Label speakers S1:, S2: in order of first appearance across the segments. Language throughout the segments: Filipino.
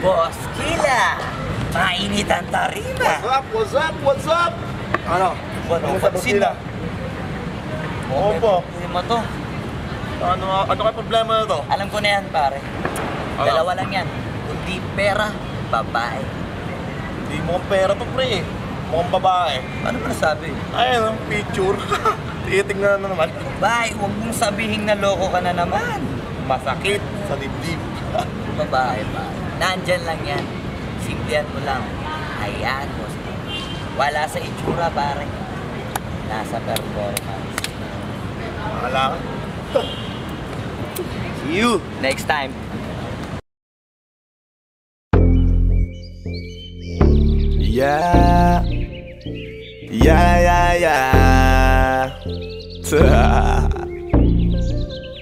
S1: Boss Kila, mainit ang tarima.
S2: What's up? What's up? Ano?
S1: Ano pansin na?
S2: Oo po.
S1: Hindi mo to.
S2: Ano kayo problema na to?
S1: Alam ko na yan, pare. Dalawa lang yan. Kundi pera, babae.
S2: Hindi mo pera to, pre. Mukhang babae.
S1: Ano ba nasabi?
S2: Ayun, picture. Titingnan na naman.
S1: Babae, huwag mong sabihin na loko ka na naman. Masakit.
S2: Sa dibdib.
S1: Babae pa. Nandyan lang yan. Simplihan mo lang. Ayan mo. Wala sa itsura, pare. Nasa performance.
S2: Wala ka.
S1: See you next time.
S3: Yeah.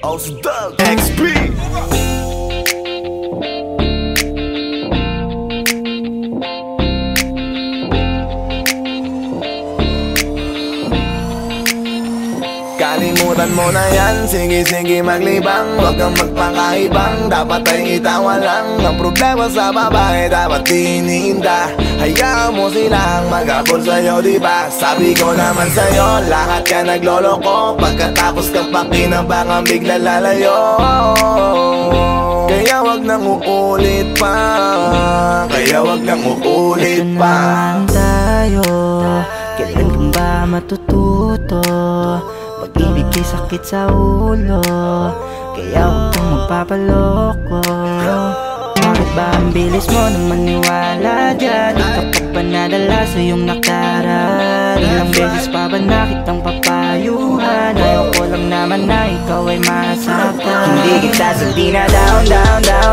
S3: Ozdog XP. Kalimutan mo na yan, sige maglibang. Huwag kang magpakaibang, dapat ay itawa lang. Ang problema sa babae, dapat tinihinda. Hayaan mo silang mag-abol sa'yo, diba? Sabi ko naman sa'yo, lahat ka nagloloko. Pagkatapos kang pakinabangan, bigla lalayo. Kaya wag nang uulit pa. Kaya wag nang uulit
S4: Ito
S3: pa.
S4: naman tayo, kailan kang ba matututo? Pag-ibig ay sakit sa ulo, kaya huwag kang magpapaloko. Bakit ba ang bilis mo na maniwala dyan? Di ka pa ba nadala sa iyong nakaraan? Ilang beses pa ba nakitang papayuhan? Ayaw ko lang naman na ikaw ay masaktan. Hindi kita sabi na down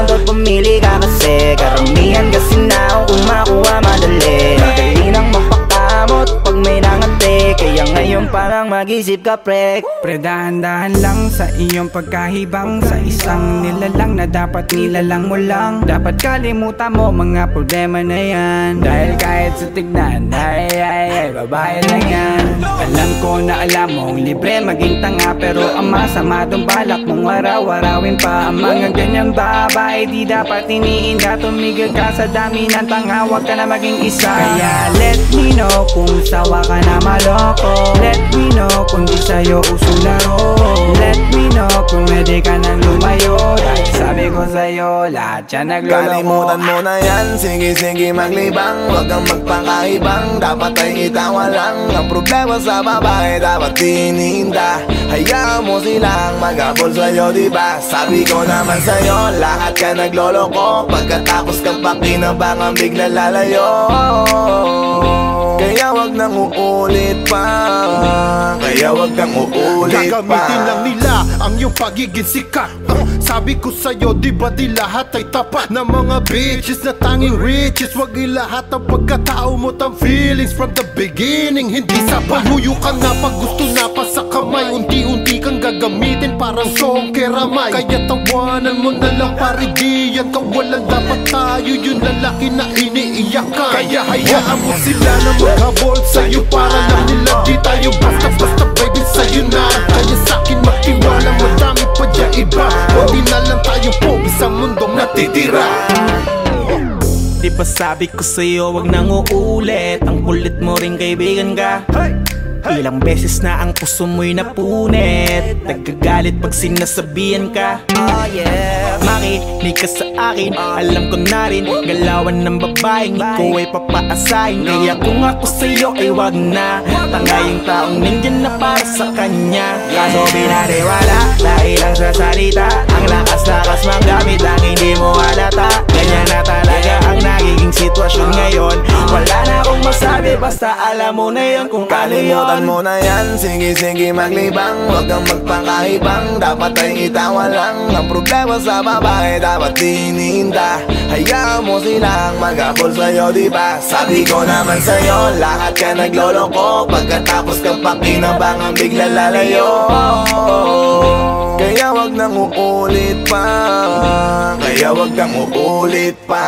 S4: Tot pumili ka kasi karamihan kasi na kung makuha madali. Madali nang mapakamot pag may nangante. Kaya ngayon parang mag-isip ka, pre.
S5: Pre, dahan-dahan lang sa iyong pagkahibang. Sa isang nilalang na dapat nilalang mo lang. Dapat kalimutan mo mga problema na yan. Dahil kahit sa tignan, ay, babae lang yan. Alam ko na alam mong libre maging tanga, pero ang masama dong balak mong araw-arawin pa. Ang mga ganyang babae di dapat iniinda. Tumigil ka sa dami ng tanga, wag ka na maging isa. Kaya let me know kung sawa ka na maloko. Let me know kung di sa'yo uso laro. Let me know kung pwede ka nang lumayo. Dahil sabi ko sa'yo, lahat yan nagloloko.
S3: Kalimutan mo na yan, sige maglibang. Huwag kang magpakaibang, dapat ay itawa lang. Ang problema sa babae, dapat tinihinda. Hayaan mo silang mag-abol sa'yo, diba? Sabi ko naman sa'yo, lahat ka nagloloko. Pagkatapos kang pakinabangan, bigla lalayo. Kaya wag nang uulit pa. Kaya wag nang uulit pa.
S6: Gagamitin lang nila ang iyong pagiging sikat. Sabi ko sa'yo, di ba di lahat ay tapat na mga bitches na tanging riches. Wag ilahat ang pagkatao mo tang feelings from the beginning. Hindi sapat, huyo ka na pag gusto na pa sa kamay. Unti-unti kang gagamitin parang song keramay. Kaya tawanan mo na lang pare, di yan kawalan. Dapat tayo yung lalaki na iniiyakan. Kaya hayaan mo sila na maghabol sa'yo, para lang nila di tayo basta-basta baby sa'yo na. Kaya sa'kin magtiwala, madami pa dyan iba. Hindi na lang tayo po sa mundong natitira.
S5: Di ba sabi ko sa'yo, wag nang uulit. Ang kulit mo rin kaibigan ka. Ilang beses na ang puso mo'y napunit. Nagkagalit pag sinasabihan ka.
S1: Oh yeah.
S5: Makinig ka sa akin, alam ko na rin galawan ng babaeng ikaw ay papaasahin. Kaya kung ako sa'yo ay wag na. Tanga yung taong nandyan na para sa kanya. Kaso binariwala dahil lang sa salita. Ang lakas-lakas magamit lang hindi mo halata. Ganyan na talaga ang nagiging sitwasyon ngayon. Wala na akong masabi, basta alam mo na yun kung ano yun.
S3: Kalimutan mo na yan, sige maglibang. Huwag kang magpakaibang, dapat ay itawa lang. Ang problema sa babae, dapat tinihinda. Hayaan mo silang mag-abol sa'yo, diba? Sabi ko naman sa'yo, lahat ka nagloloko. Pagkatapos kang pakinabangan, bigla lalayo. Kaya wag nang uulit pa, kaya wag kang uulit pa.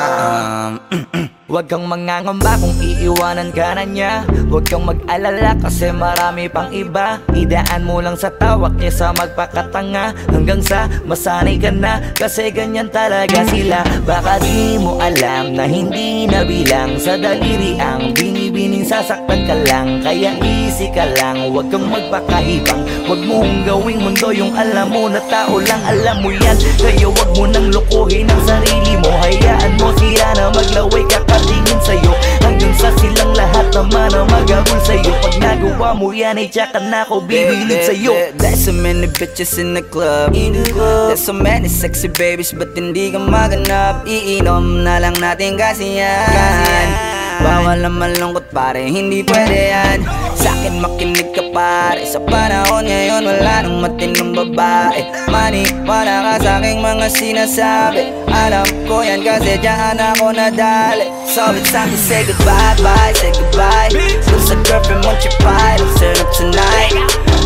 S4: Huwag kang mangangamba kung iiwanan ka na niya. Huwag kang mag-alala kasi marami pang iba. Idaan mo lang sa tawa kesa magpakatanga, hanggang sa masanay ka na, kasi ganyan talaga sila. Baka di mo alam na hindi nabilang sa daliri ang binibining sasaktan ka lang. Kaya easy ka lang, huwag kang magpakahibang. Huwag mong gawing mundo yung alam mo na tao lang alam mo yan. Kaya huwag mo nang lokohin ang sarili mo. Hayaan mo sila na maglaway kakatingin sa'yo, hanggang sa silang lahat naman na magabol sa'yo. Pag nagawa mo yan ay tsaka na ako bibilid sa'yo.
S5: There's so many bitches in the club. There's so many sexy babies, but hindi ka maganap. Iinom na lang natin kasi yan. Bawal na malungkot pare, hindi pwede yan. Sa'kin makinig ka pare, sa panahon ngayon wala nang matinong babae. Maniwala ka sa'king mga sinasabi, alam ko yan kasi dyan ako nadali. So it's time to say goodbye, bye, say goodbye. Dun sa girlfriend mo chipay, let's turn up tonight.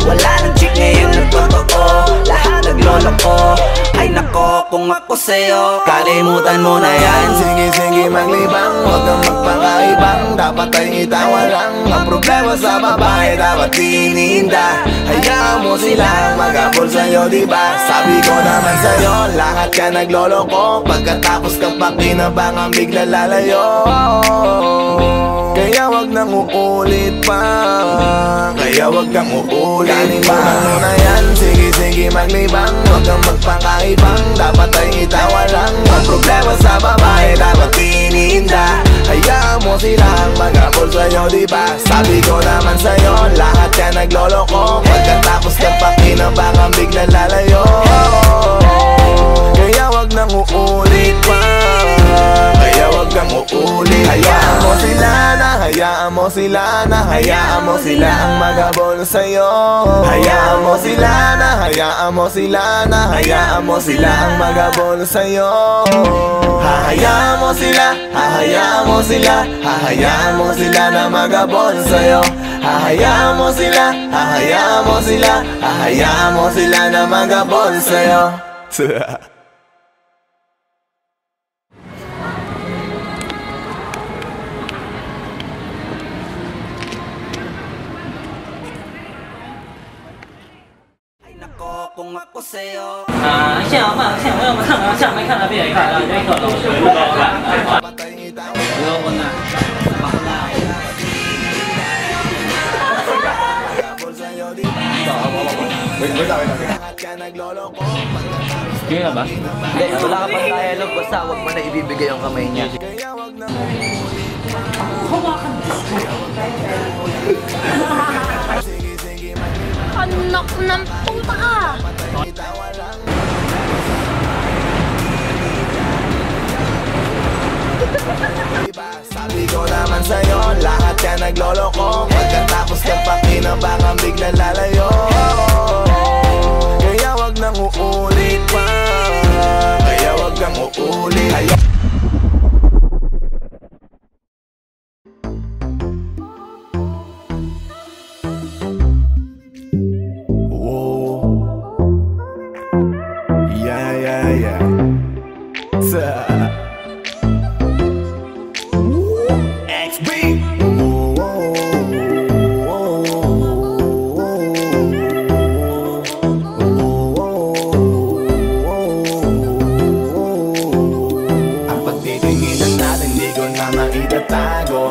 S5: Wala nang chick ngayon na totoo, lahat naglolo ko. Ay nako, kung ako sa'yo, kalimutan mo na yan.
S3: Sige maglibang, huwag kang magpakaibang. Dapat ay itawa lang, ang problema sa babae dapat tininda. Hayaan mo silang magabol sa'yo, diba? Sabi ko naman sa'yo, lahat ka nagloloko. Pagkatapos kang pakinabangan bigla lalayo. Kaya wag nang uulit pa, kaya wag kang uulit pa. Kalimutan mo na yan, sige maglibang. Huwag kang magpakaibang, dapat ay itawa lang. Ang problema sa babae dapat tininda. Hayaan mo silang magabol sa'yo, diba? Sabi ko naman sa'yo, lahat ka nagloloko. Pagkatapos kang pakinabangan bigla lalayo. Kaya wag nang uulit pa, kaya wag kang uulit. Hayaan mo sila na, hayaan mo sila na, hayaan mo sila ang magabol sa'yo. Hayaan mo sila na, hayaan mo sila na, hayaan mo sila ang magabol sa'yo. Hahayaan mo sila, hahayaan mo sila, hahayaan mo sila na magabol sa'yo. Hahayaan mo sila, hahayaan mo sila, hahayaan mo sila na magabol sa'yo.
S5: 可我死哦！
S7: 现在我们看到下面看到别人看到这个东西，不高看。不要问啊，Sige na ba?
S1: Hindi, wala ka pang dialogue, basta huwag mo na ibibigay yung kamay niya.
S8: Anak ng puta ka!
S3: Sabi ko naman sa'yo, lahat ka nagloloko. Pagkatapos kang pakinabangan bigla lalayo. Kaya wag nang uulit pa, kaya wag kang uulit.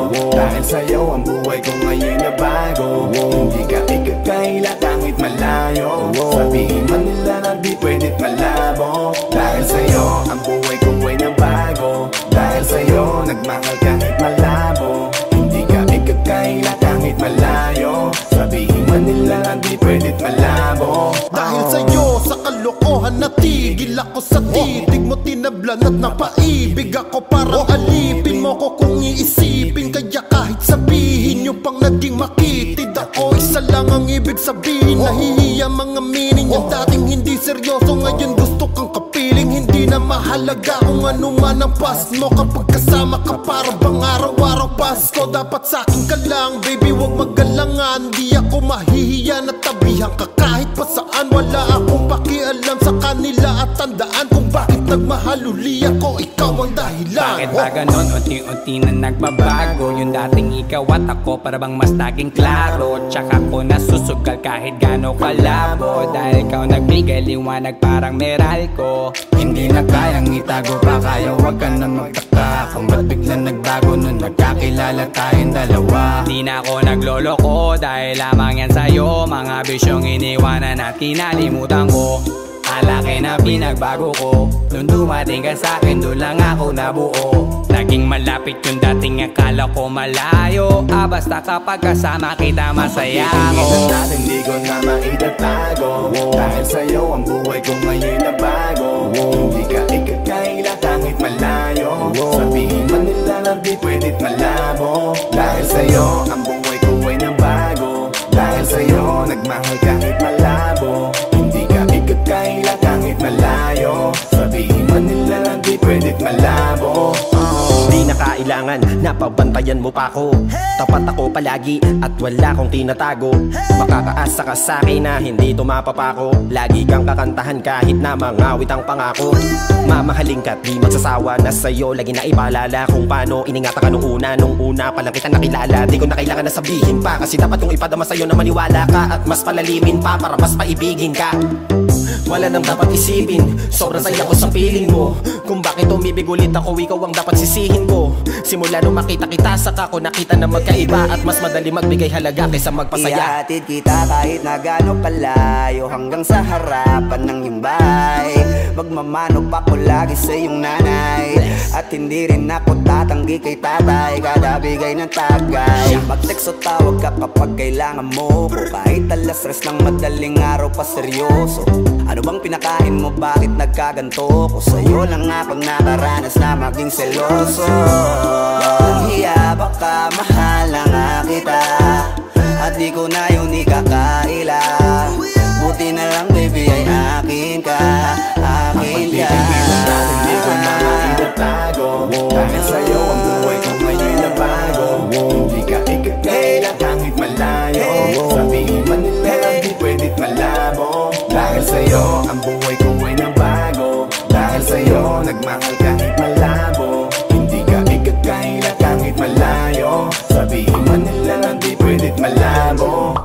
S3: Dahil sa'yo ang buhay ko ngayon na bago. Hindi ka ikakaila kahit malayo. Sabihin man nila na di pwedit malabo. Dahil sa'yo ang buhay ko ay nabago. Dahil sa'yo nagmahal kahit malabo. Hindi ka ikakaila kahit malayo. Sabihin man nila na di pwedit malabo.
S6: Dahil sa'yo sa kalokohan natigil ako sa titig mo. Tinablan at napaibig ako parang alipin mo ko kung iisipin. Kaya kahit sabihin nyo pang naging makitid ako, isa lang ang ibig sabihin. Nahihiya mga meaning. Yung dating hindi seryoso ngayon gusto kang kapiling. Hindi na mahalaga kung ano man ang past mo. Kapag kasama ka para bang araw-araw Pasko. Dapat sa'kin ka lang baby, wag magalangan. Di ako mahihiya na tabihan ka kahit pa saan. Wala akong pakialam pakialam sa kanila at tandaan kung bakit nagmahal uli ako. Ikaw ang dahilan.
S5: Bakit ba ganon? Unti-unti na nagbabago. Yung dating ikaw at ako para bang mas naging klaro. Tsaka ko nasusugal kahit gano'n kalabo. Dahil ikaw nagbigay liwanag parang Meralco. Hindi na kayang itago pa kaya wag ka na magtaka kung ba't biglang nagbago nung nagkakilala tayong dalawa. Di na ako nagloloko dahil lamang yan sa'yo. Mga bisyong iniwanan at kinalimutan ko. Alaki na pinagbago ko. Nung dumating ka sa'kin, doon lang ako nabuo. Naging malapit yung dating akala ko malayo. Basta kapag kasama kita masaya ako.
S3: Tingin natin di ko na maitatago. Dahil sa'yo ang buhay ko ngayon na bago. Hindi ka ikakaila kahit malayo. Sabihin man nila na di pwedit malabo. Dahil sa'yo ang buhay ko ay nabago. Dahil sa'yo nagmahal kahit malabo. Hindi ka ikakaila kahit malayo. Sabihin man nila na di pwedit malabo.
S9: Di na kailangan, napabantayan mo pa ako. Tapat ako palagi at wala kong tinatago. Makakaasa ka sa'kin na hindi tumapapako. Lagi kang kakantahan kahit na mangawit ang pangako. Mamahalin ka't di magsasawa na sa'yo. Lagi na ipaalala kung paano iningatan ka nung una pa lang kita nakilala. Di ko na kailangan na sabihin pa, kasi dapat kong ipadama sa'yo na maniwala ka. At mas palalimin pa para mas paibigin ka. Wala nang dapat isipin, sobrang saya ko sa feeling mo. Kung bakit umibig ulit ako, ikaw ang dapat sisihin ko. Simula nung makita kita, saka ko nakita na magkaiba. At mas madali magbigay halaga kaysa magpasaya.
S4: Ihatid kita kahit na gano'ng kalayo, hanggang sa harapan ng iyong bahay. Magmamano pa ko lagi sa iyong nanay. At hindi rin ako tatanggi kay tatay, kada bigay ng tagay. Mag-text o tawag ka kapag kailangan mo ko. Kahit alas tres ng madaling araw pa seryoso. Ano bang pinakain mo, bakit nagkaganto ko? Sa'yo lang ako nakaranas na maging seloso. Hiya baka mahal na nga kita, at di ko na yun ikakaila. Buti na lang baby ay akin ka, akin ka.
S3: Hindi ko na maitatago. Dahil sa'yo ang buhay ko ngayon na bago. Hindi ka ikakaila kahit malayo. Sabihin man nila di pwedit malabo. Dahil sa'yo ang buhay ko ay nabago. Dahil sa'yo nagmahal kahit malabo. Hindi ka ikakaila kahit malayo. Sabihin man nila di pwedit malabo.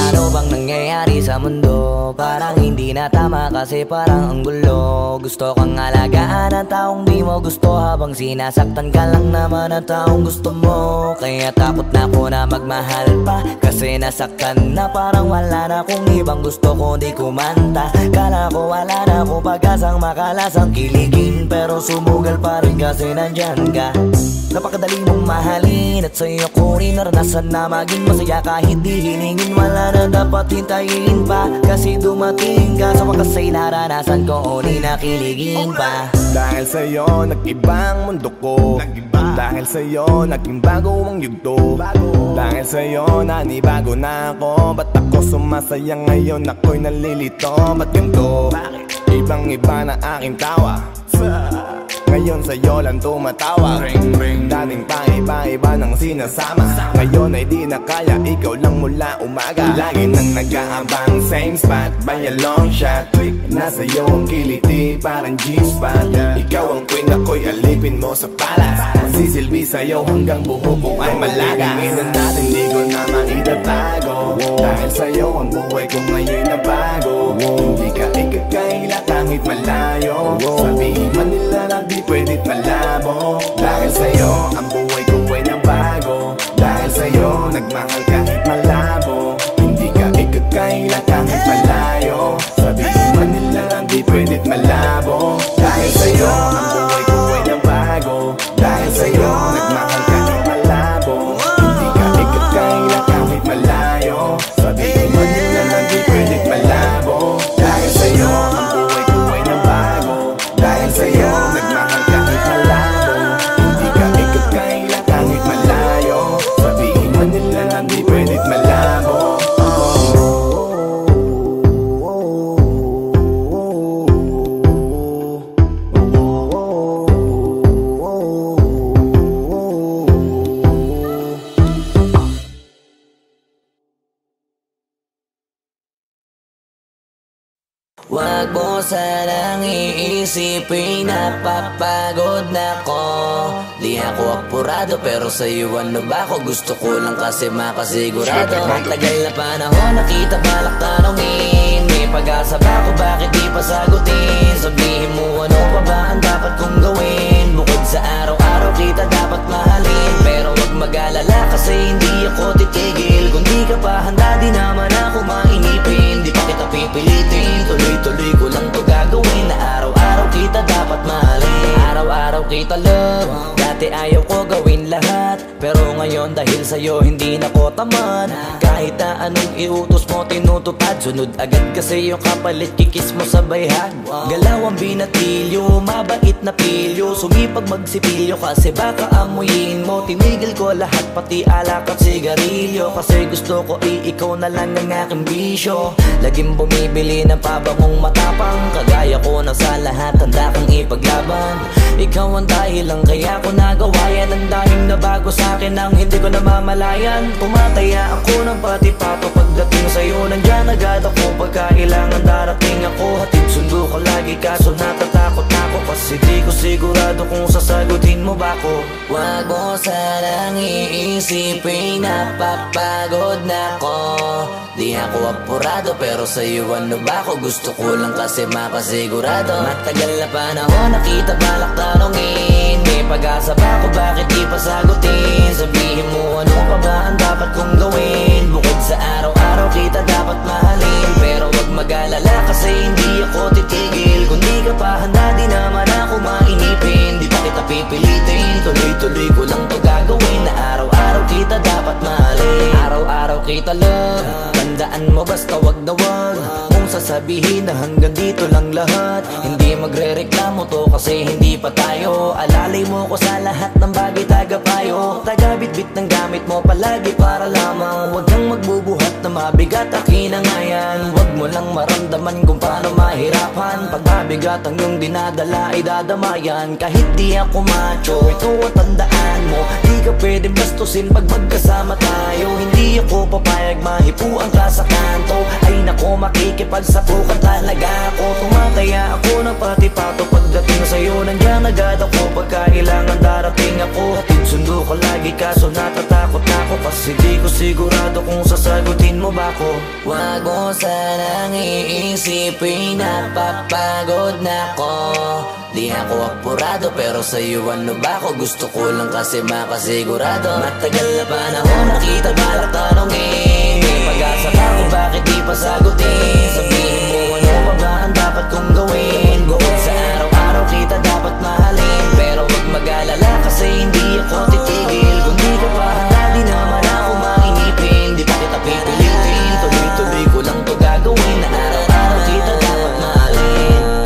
S1: Ano bang nangyayari sa mundo? Parang hindi na tama kasi parang ang gulo. Gusto kang alagaan ang taong di mo gusto, habang sinasaktan ka lang naman ang taong gusto mo. Kaya takot na ako na magmahal pa, kasi nasaktan na parang wala na akong ibang gusto kundi kumanta. Kala ko wala na ako pag-asang makalasang kiligin, pero sumugal pa rin kasi nandyan ka. Napakadali mong mahalin at sa'yo ko rin naranasan na maging masaya kahit di hilingin. Wala na dapat hintayin pa, kasi dumating ka. Sa wakas ay naranasan ko o di nakiligin pa.
S3: Dahil sa'yo nag-ibang mundo ko. Dahil sa'yo naging bago ang yugto. Dahil sa'yo nanibago na ako. Ba't ako sumasaya ngayon, ako'y nalilito? Ba't ganito? Ibang iba na aking tawa. Ngayon sa'yo lang tumatawa. Dating pa iba-iba ng sinasama. Ngayon ay di na kaya, ikaw lang mula umaga. Lagi nang nag-aabang, same spot by a long shot. Nasa iyo ang kiliti, parang G-spot. Ikaw ang queen, ako'y alipin mo sa palas. Magsisilbi sa'yo hanggang buho ko ay malaga. Tingnan natin, di ko na maitatago. Dahil sa'yo ang buhay ko ngayon na bago. Hindi ka ikakaila kahit malayo. Sabihin man nila na di pwedit malabo. Dahil sa'yo ang buhay ko ay nabago. Dahil sa'yo nagmahal kahit malabo. Hindi ka ikakaila kahit malayo. Sabihin man nila na di pwedit malabo. Dahil sa'yo ang buhay ko ay nabago. Dahil sa'yo nagmahal kahit malabo. Hindi ka ikakaila kahit malayo. Sabihin man nila na di pwedit malabo. Dahil sa'yo ang buhay ko ay nabago. Dahil sa'yo nagmahal kahit malabo. Hindi ka ikakaila kahit malayo. Sabihin man nila na di pwedit malabo.
S1: sanang iisipin, napapagod na ko. Di ako apurado pero sa'yo ano ba ako? Gusto ko lang kasi makasigurado. Matagal na panahon nakita balak tanongin, may pag-asa ba ako, bakit di pa sagutin? Sabihin mo ano pa ba ang dapat kong gawin? Bukod sa araw-araw kita dapat mahalin, pero wag mag-alala kasi hindi ako titigil. Kung di ka pa handa di naman ako mainipin, di pa kita pipilitin, tuloy-tuloy ko lang to gagawin. Na araw-araw kita dapat mahalin, araw-araw kita love. Dati ayaw ko gawin lahat, pero ngayon dahil sa'yo hindi na ko tamad. Kahit na anong iutos mo tinutupad, sunod agad kasi yung kapalit kikis mo sa bayhan. Galaw ang binatilyo, mabait na pilyo, sumipag magsipilyo kasi baka amuyin mo. Tinigil ko lahat pati alak at sigarilyo, kasi gusto ko ikaw na lang ang aking bisyo. Laging bumibili ng pabangong matapang, kagaya ko na sa lahat handa kang ipaglaban. Ikaw ang dahilan kaya ko nagawa yan, ang daming nabago sa'kin ang hindi ko namamalayan. Pumataya ako ng pati-pato, pagdating sa'yo nandyan agad ako. Pagkailangan darating ako, hatid sundo ka lagi kaso natatakot ako, kasi di ko sigurado kung sasagutin mo ba ko. Wag mo sanang iisipin, napapagod na ko. Di ako apurado pero sa'yo ano ba ako? Gusto ko lang kasi makasigurado. Matagal na panahon nakita balak tanongin, may pag-asa ba ako, bakit di pa sagutin? Sabihin mo ano pa ba ang dapat kong gawin? Bukod sa araw-araw kita dapat mahalin, pero wag mag-alala kasi hindi ako titigil. Kung di ka pa handa di naman ako mainipin, di pa kita pipilitin, tuloy-tuloy ko lang to gagawin. Na araw-araw kita dapat mahalin, araw-araw kita love. Tandaan mo basta wag na wag mong sasabihin na hanggang dito lang lahat. Hindi magre-reklamo to kasi hindi pa tayo. Alalay mo ko sa lahat ng bagay, tagapayo. Tagabitbit ng gamit mo palagi para lamang wag kang magbubuhat na mabigat, akin na nga yan. Wag mo lang maramdaman kung paano mahirapan, pag mabigat ang iyong dinadala ay dadamayan. Kahit di ako macho, ito ang tandaan mo, di ka pwedeng bastusin pag magkasama tayo. Hindi ako papayag mahipuan ka sa kanto, ay nako makikipagsapukan talaga ako. Tumataya ako ng pati-pato, pagdating sa'yo nandyan agad ako. Pagkailangan darating ako, hatid sundo ko lagi kaso natatakot ako, kasi di ko sigurado kung sasagutin mo ba ko. Wag mo sanang iisipin, napapagod na ko. Di ako apurado pero sa'yo ano ba ako? Gusto ko lang kasi makasigurado. Matagal na panahon nakita balak tanongin, may pag-asa ba ako, bakit di pa sagutin? Sabihin mo ano pa ba ang dapat kong gawin? Bukod sa araw-araw kita dapat mahalin, pero wag mag-alala kasi hindi ako titigil. Kung di ka pa handa di naman ako mainipin, di pa kita pipilitin, tuloy-tuloy ko lang to gagawin. Na araw-araw kita dapat mahalin.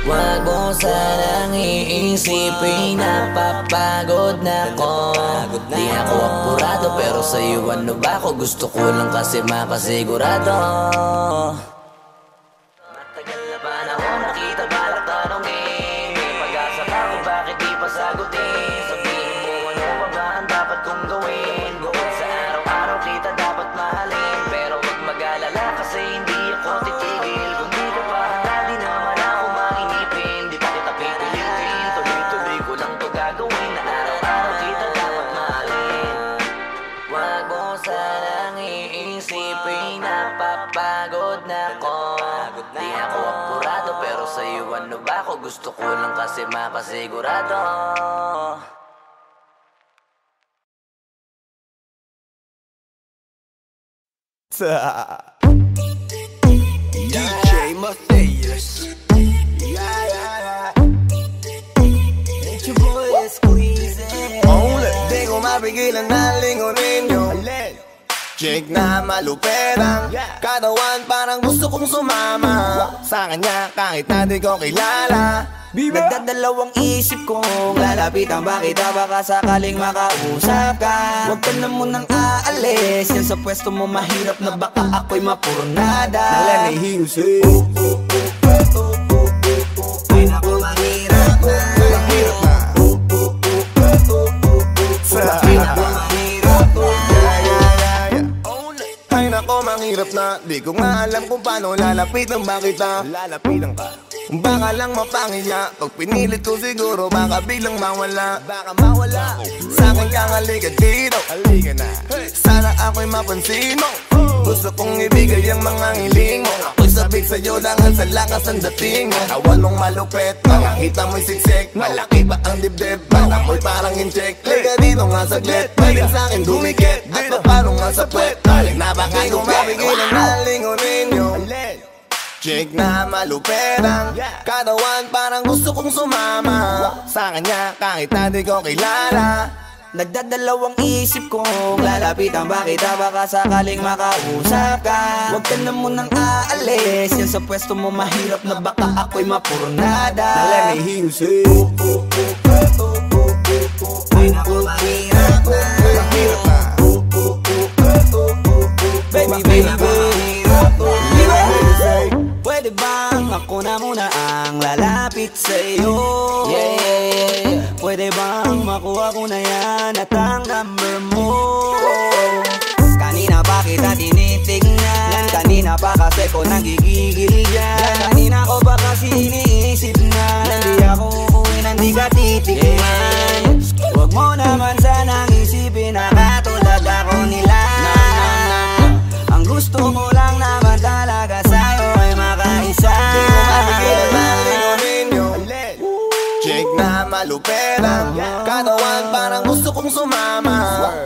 S1: Wag mo sanang iisipin, napapagod na ko. Di ako apurado pero sa'yo ano ba ako? Gusto ko lang kasi makasigurado. Matagal na panahon nakita balak tanongin, may pag-asa ba ako, bakit di pa sagutin? Sabihin mo ano pa ba ang dapat kong gawin? Bukod sa araw-araw kita dapat mahalin, pero wag mag-alala kasi hindi ako titigil. Kung di ka pa handa di naman ako mainipin, di pa kita pipilitin, tuloy-tuloy ko lang to gagawin. Na araw-araw kita dapat mahalin. Wag mo sanang iisipin, napapagod na ko. Di ako apurado pero sa'yo ano ba ako? Gusto ko lang kasi makasigurado.
S3: DJ Matthias. It's your boy Squeezy. Di ko mapigilan na lingunin yung chick na maluperang katawan, parang gusto kong sumama sa kanya kahit na di ko kilala. Nagdadalawang isip kong lalapitan ba kita, baka sakaling makausap ka. Huwag ka na munang aalis, yan sa pwesto mo mahirap na baka ako'y mapurnada. Nalanihiusin ay naku mahirap na, mahirap na. Ay nako, manghirap na. Di ko nga alam kung paano lalapitan ba kita. Lalapitan ka. Baka lang mapangiya, pag pinilit ko siguro baka biglang mawala. Baka mawala. Sa'kin kang halika dito, halika na. Sana ako'y mapansin mo. Gusto kong ibigay ang mga hiling mo. Ako'y sabik sa'yo dahil sa lakas ang dating mo. Awan mong malupet, makakita mo'y siksik. Malaki ba ang dibdib, mata mo'y parang incheck. Liga dito nga saglit, pwedeng sa'kin dumikit. At paparong nga sa puwet, na baka gumabigilan na lingunin nyo. Chick na malupet ang katawan, parang gusto kong sumama sa kanya kahit na di ko kilala.
S4: Nagdadalawang isip kong lalapitan ba kita, baka sakaling makausap ka. Huwag ka na munang aalis, yan sa pwesto mo mahirap na baka ako'y mapurnada. Now let me hear you say ay naku mahirap na, mahirap na. Baby, baby, mahirap na. Pwede bang ako na muna ang lalapit sa'yo? Yeah. Pwede bang makuha ko na yan at ang number mo? Kanina pa kita tinitignan, kanina pa kasi ko nagigigil dyan. Kanina ko pa kasi iniisip na hindi ako uuwi nang di ka titignan. Huwag mo naman sanang isipin na katulad ako nila. Ang gusto ko lang naman talaga sa'yo ay makaisa.
S3: Di ko mapigilan na lingunin yung chick na malupet ang katawan, parang gusto kong sumama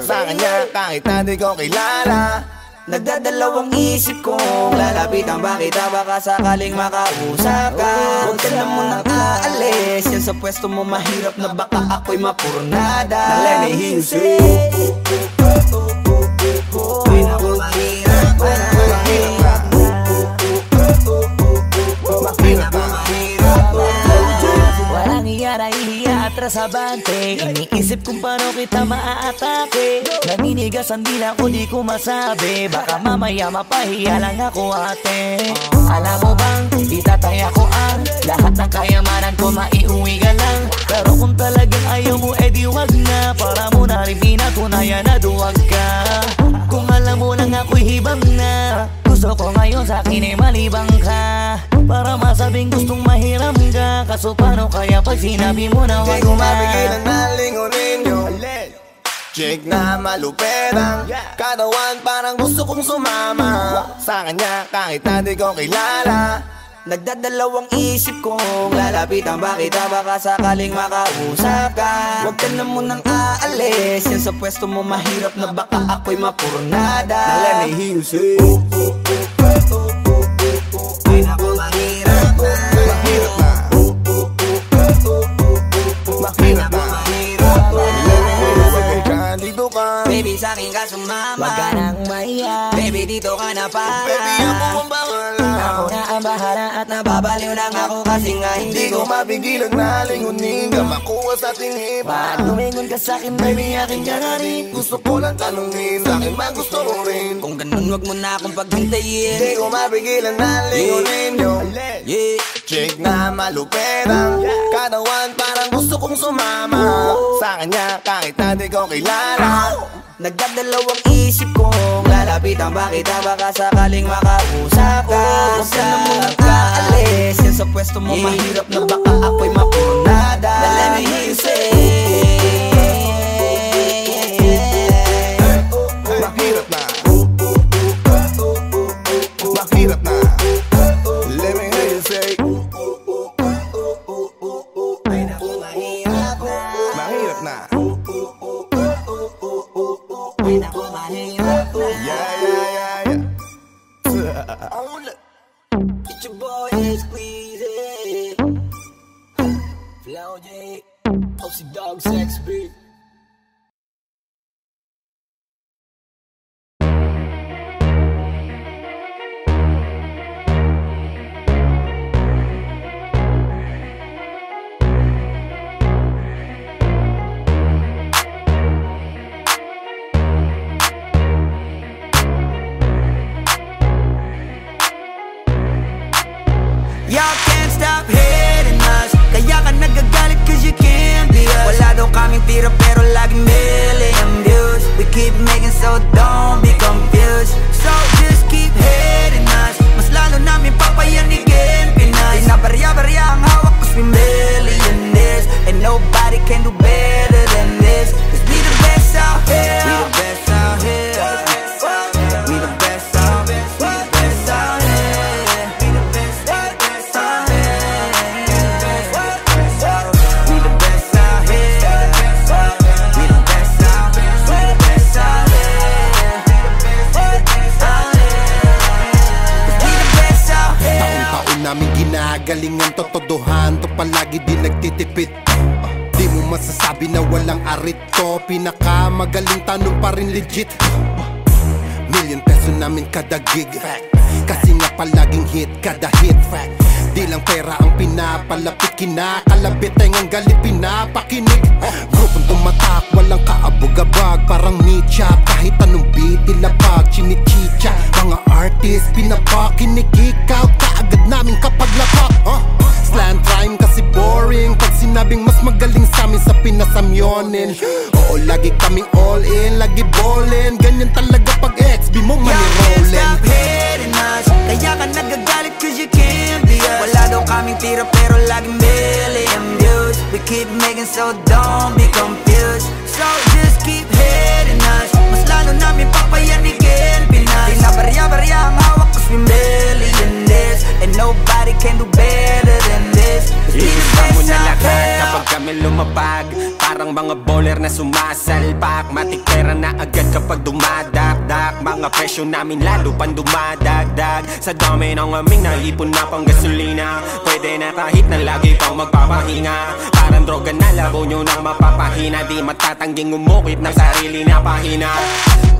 S3: sa kanya kahit na di ko kilala.
S4: Nagdadalawang isip kong lalapitan ba kita, baka sakaling makausap ka. Huwag ka na munang aalis, yan sa pwesto mo mahirap na baka ako'y mapurnada. Now let me hear you say ay naku mahirap, ay naku mahirap na, mahirap na, mahirap na.
S1: Walang iya na ihiya atras abante, iniisip kung paano kita maaatake. Naninigas ang dila ko, di ko masabi, baka mamaya mapahiya lang ako ate. Alam mo bang, itatay ako ang lahat ng kayamanan ko, maiuwi ka lang. Pero kung talagang ayaw mo, edi wag na, para mo na rin pinatunayan na duwag ka. Kung alam mo lang ako'y hibang na, gusto ko ngayon sa'kin ay malibang ka, para masabing gustong mahiram ka. Kaso paano kaya pag sinabi mo na wag
S3: di ko
S1: na?
S3: mapigilan na lingunin yung chick na malupet ang katawan, parang gusto kong sumama sa kanya kahit na di ko kilala.
S4: Nagdadalawang isip kong lalapitan ba kita, baka sakaling makausap ka. Huwag ka na munang aalis, yan sa pwesto mo mahirap na baka ako'y mapurnada. Now let me hear you say ay naku mahirap na, mahirap na, mahirap na, mahirap na.
S3: Dito ka,
S4: baby sa'kin ka sumama,
S1: Wag ka nang maiya,
S4: baby dito ka na para.
S3: baby ako ang bahala.
S1: ako na ang bahala at
S4: Nababaliw lang ako kasi nga
S3: Hindi ko mapigilan na lingunin ka, makuha sa tingin.
S1: Bakit tumingon ka sa'kin, baby, akin ka na rin.
S3: Gusto ko lang tanungin, sa'kin ba gusto mo rin?
S4: kung ganun wag mo na akong paghintayin.
S3: Hindi ko mapigilan na lingunin yung chick na malupet ang katawan, parang gusto kong sumama sa kanya kahit na di ko kilala.
S4: Nagdadalawang isip kong lalapitan ba kita, baka sakaling makausap ka. Huwag ka na munang aalis, yan sa pwesto mo mahirap na baka ako'y mapurnada. Now let me hear you say
S3: Mahirap na, mahirap na. Let me hear you say mahirap na. Yeah.
S4: It's your boy Squeezy, Flow J, Oxy Dog Sex Beat. Y'all can't stop hating us, kaya ka nagagalit cause you can't be us. Wala daw kaming tira pero lagi million views. We keep making so don't be confused. So just keep hating us, mas lalo namin papayanigin Pinas. Di na barya-barya
S6: pinanggagalingan, totodohan to palagi di nagtitipid. Di mo masasabi na walang arit to, pinakamagaling tanong pa rin legit. ₱1,000,000 namin kada gig, kasi nga palaging hit kada hit. Di lang pera ang pinapalapit, kinakalabit ay ngang galit pinapakinig. Grupong tumatak, walang kaabog-abag, parang meet-up, kahit anong beat ilapag, chinichicha. Mga artist, pinapakinig, ikaw kaagad namin kapag lapak. Slant rhyme kasi boring, pag sinabing mas magaling sa amin sa pinasamyonin. Oo, lagi kaming all in, lagi ballin', ganyan talaga pag XB mo money rollin'.
S4: Stop hating us, kaya ka nagagalit cause you can't be us. Wala daw kaming tira pero laging million views. We keep making so don't be confused. So just keep hating us, mas lalo namin papayanigin Pinas. Di na barya-barya ang hawak cause we millionaires, and nobody can do better than this.
S9: Iisa mo na lahat kapag kami lumapag, parang mga bowler na sumasalpak. Matik pera na agad kapag dumadakdak, mga presyo namin lalo pang dumadagdag. Sa dami ng aming naipon na pang gasolina, pwede na kahit na lagi pang magpapahinga. Parang droga na labo nyo nang mapapahina, di matatangging umukit ng sarili na pahina.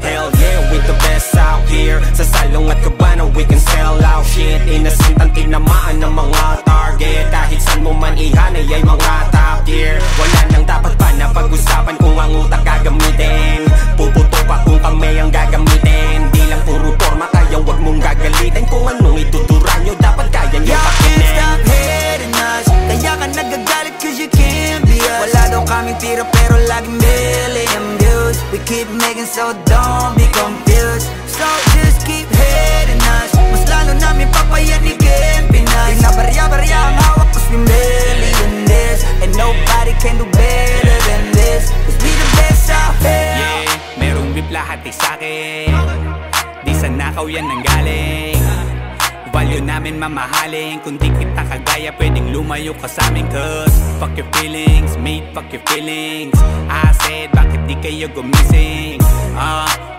S9: Hell yeah, we the best out here. Sa salong at kabana we can sell out shit. Innocent ang tinamaan ng mga target, kahit saan mo man ihanay ay mga top tier. Wala nang dapat pa na pag-usapan kung ang utak gagamitin. Puputo pa kung kami ang gagamitin. Di lang puro forma, kaya wag mong gagalitin. Kung anong ituturan nyo, dapat kaya nyo pakinin.
S4: Stop hating us, kaya ka nagagalit cause you can't be us. Wala daw kaming tira pero laging million views. We keep making so don't be confused. So just keep hating us, mas lalo namin papayanigin Pinas. Di na barya-barya ang hawak cause we millionaires, and nobody can do better than this. Cause we the best out here.
S5: Yeah, merong beef lahat sa'kin, di sa nakaw yan nanggaling. Value namin mamahalin, kung di kita kagaya pwedeng lumayo ka sa amin. Cause fuck your feelings, mate, fuck your feelings. I said, bakit di kayo gumising?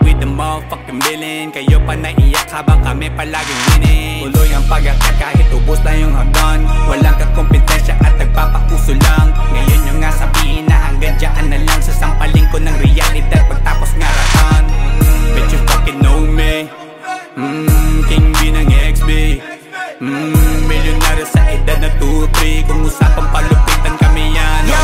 S5: With the motherfucking billing, kayo pa naiyak habang kami palaging winning. Tuloy ang pag-akat kahit ubos na yung hagdan, walang kakompetensya at nagpapakuso lang. Ngayon yung nga sabihin na hanggang dyan na lang, sasampaling ko ng realidad pagtapos ngaratan. Bet you fucking know me, King B ng XB, milyonaryo sa edad na 2-3. Kung usapang palupitan kami yan.
S4: Yo,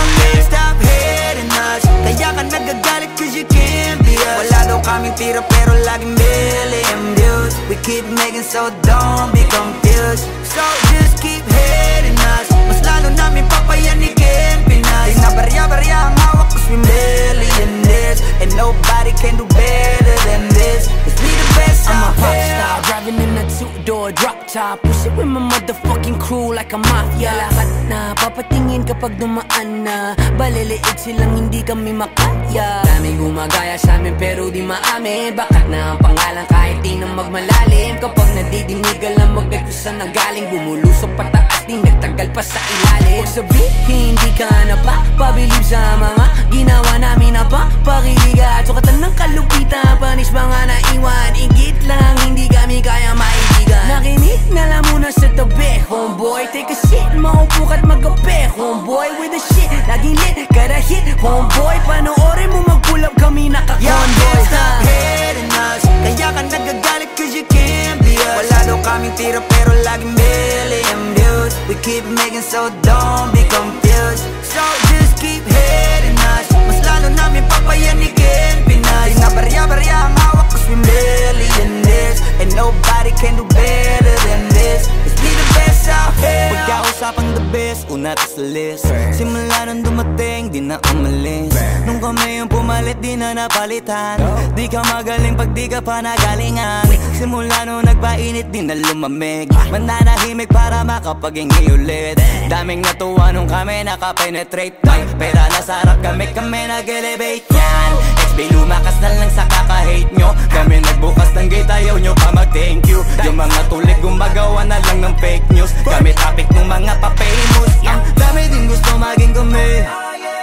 S4: stop hating us, kaya ka nagagalit cause you can't be us. Wala daw kaming tira pero laging million views. We keep making so don't be confused. So just keep hating us, mas lalo namin papayanigin Pinas. Di na barya-barya ang hawak cause we millionaires, and nobody can do better than this. Cause we the best out here. I'm a pop star, driving in a two-door drop top, push it with my motherfucking crew like a mafia. Lahat na papatingin kapag dumaan na, baliliit silang hindi kami makaya. Daming gumagaya sa amin pero di maamin, bakat na ang pangalan kahit di na magmalalim. Kapag nadidinigal ang magdagkusan na galing, bumulusok pataas di nagtagal pa sa ilalim. Huwag sabihin hindi ka na pa pabilib sa mga ginawa namin na pa pakiliga. Sukatan ng kalupitan, panis mga naiwan, ingit lang hindi kami kaya maibigan. Nakinig na lang muna sa tabi, homeboy. Take a shit, maupo ka't magabi, homeboy. With the shit, laging lit, kada hit, homeboy. Panoorin mo mag-pull up kami naka-convoy. Stop hating us, kaya ka nagagalit cause you can't be us. Wala daw kaming tira pero laging million views. We keep making so don't be confused. So just keep hating us, mas lalo namin papayanigin Pinas. Di na barya-barya ang hawak cause we millionaires, and nobody can do better than this. Cause we the best out here. Pagkausapang the best, una to sa list. Simula nung dumating, di na umalis. Nung kami yung pumalit, di na napalitan. Di ka magaling pag di ka pa nagalingan. Simula nung nagpainit, di na lumamig. Mananahimik para makapaghingi ulit. Daming natuwa nung kami nakapenetrate. Pera na sarap kami nag-elevate yan. XB lumakas na lang sa kaka-hate nyo. Kami nagbukas ng gate, ayaw nyo pa mag-thank you. Yung mga tulik gumagawa na lang ng fake news. Kami topic ng mga pa-famous. Ang dami din gusto maging kami,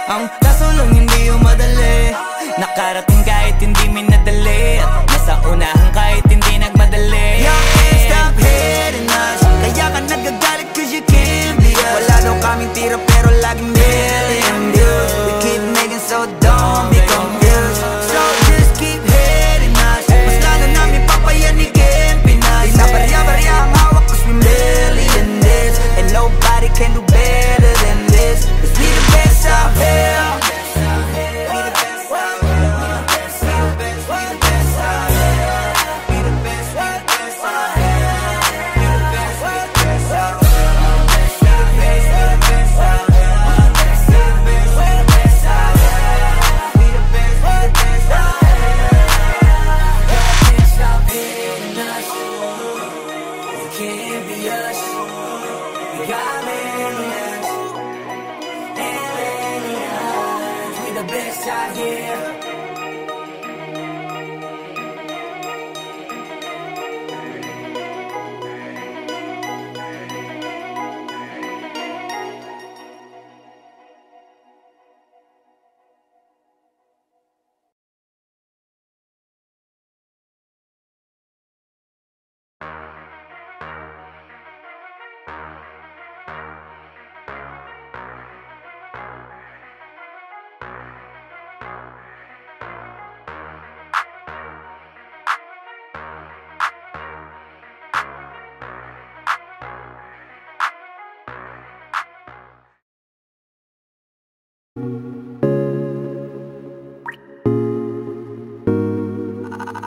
S4: ang kaso lang hindi yung madali. Nakarating kahit hindi minadali, at nasa unahan kahit hindi nagmadali. Yo, stop hating us, kaya ka nagagalit cause you can't
S3: best out here.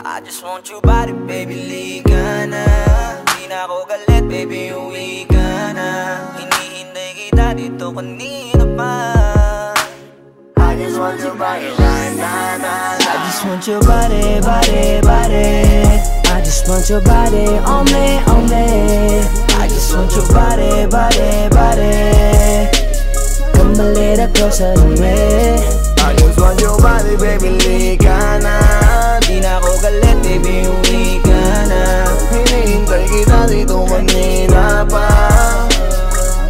S1: I just want your body, baby, liga na. Di na ako galit, baby, uwi ka na. Hinihintay kita dito kanina pa.
S3: I just want your body right now, nah, nah.
S4: I just want your body, body, body. I just want your body on me, on me. I just want your body, body, body. Come a little closer to me.
S3: I just want your body, baby, liga na.
S1: Di na ako galit, baby, uwi ka na.
S3: Hinihintay kita dito kanina pa.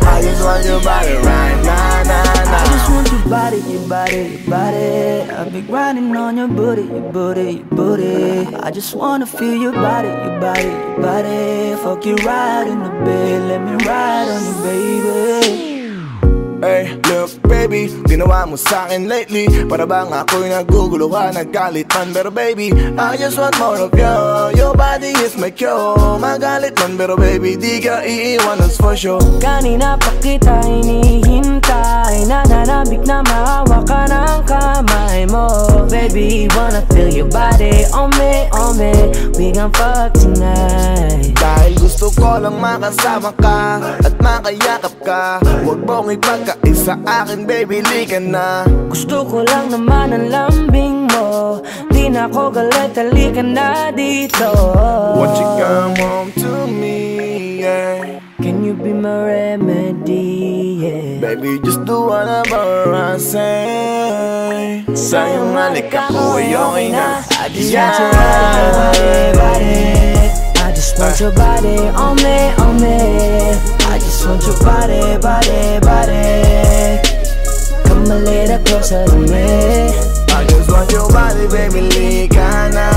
S3: I just want your body right now, nah, nah.
S4: I just want your body, your body, your body. I've been grinding on your booty, your booty, your booty. I just wanna feel your body, your body, your body. Fuck you right in the bed, let me ride on you, baby.
S3: Hey, look baby, ginawa mo sa'kin lately. Para bang ako'y nagugulo ka, naggalit man. Pero baby, I just want more of you. Your body is my cure. Magalit man, pero baby, di ka iiwan, that's for sure.
S4: Kanina pa kita hinihintay, nananabik na maawa ka ng kamay mo. Baby, wanna feel your body on me, on me. We gon' fuck tonight.
S3: Dahil gusto ko lang makasama ka at makayakap ka. Huwag mong ipagkaisa akin, baby, lika na.
S4: Gusto ko lang naman ang lambing mo. Di na ako galit, halika na dito.
S3: Won't you come home to me, yeah.
S4: Can you be my remedy, yeah.
S3: Baby, just do whatever I say. Sa'yong halik ako ay okay na.
S4: I just want your body, body. I just want your body on me, on me. I just want your body, body, body. Come a little closer to me.
S3: I just want your body, baby, lika na.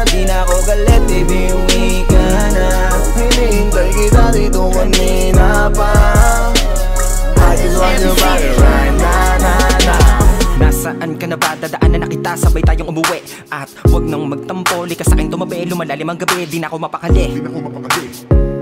S1: Di na ako galit, baby, uwi ka na.
S3: Hinihintay kita dito kanina pa. I just want your body right now, nah, nah.
S9: Nasaan ka na ba? Dadaanan na kita, sabay tayong umuwi. At wag nang magtampo, lika sa'kin tumabi. Lumalalim ang gabi, di na ako mapakali.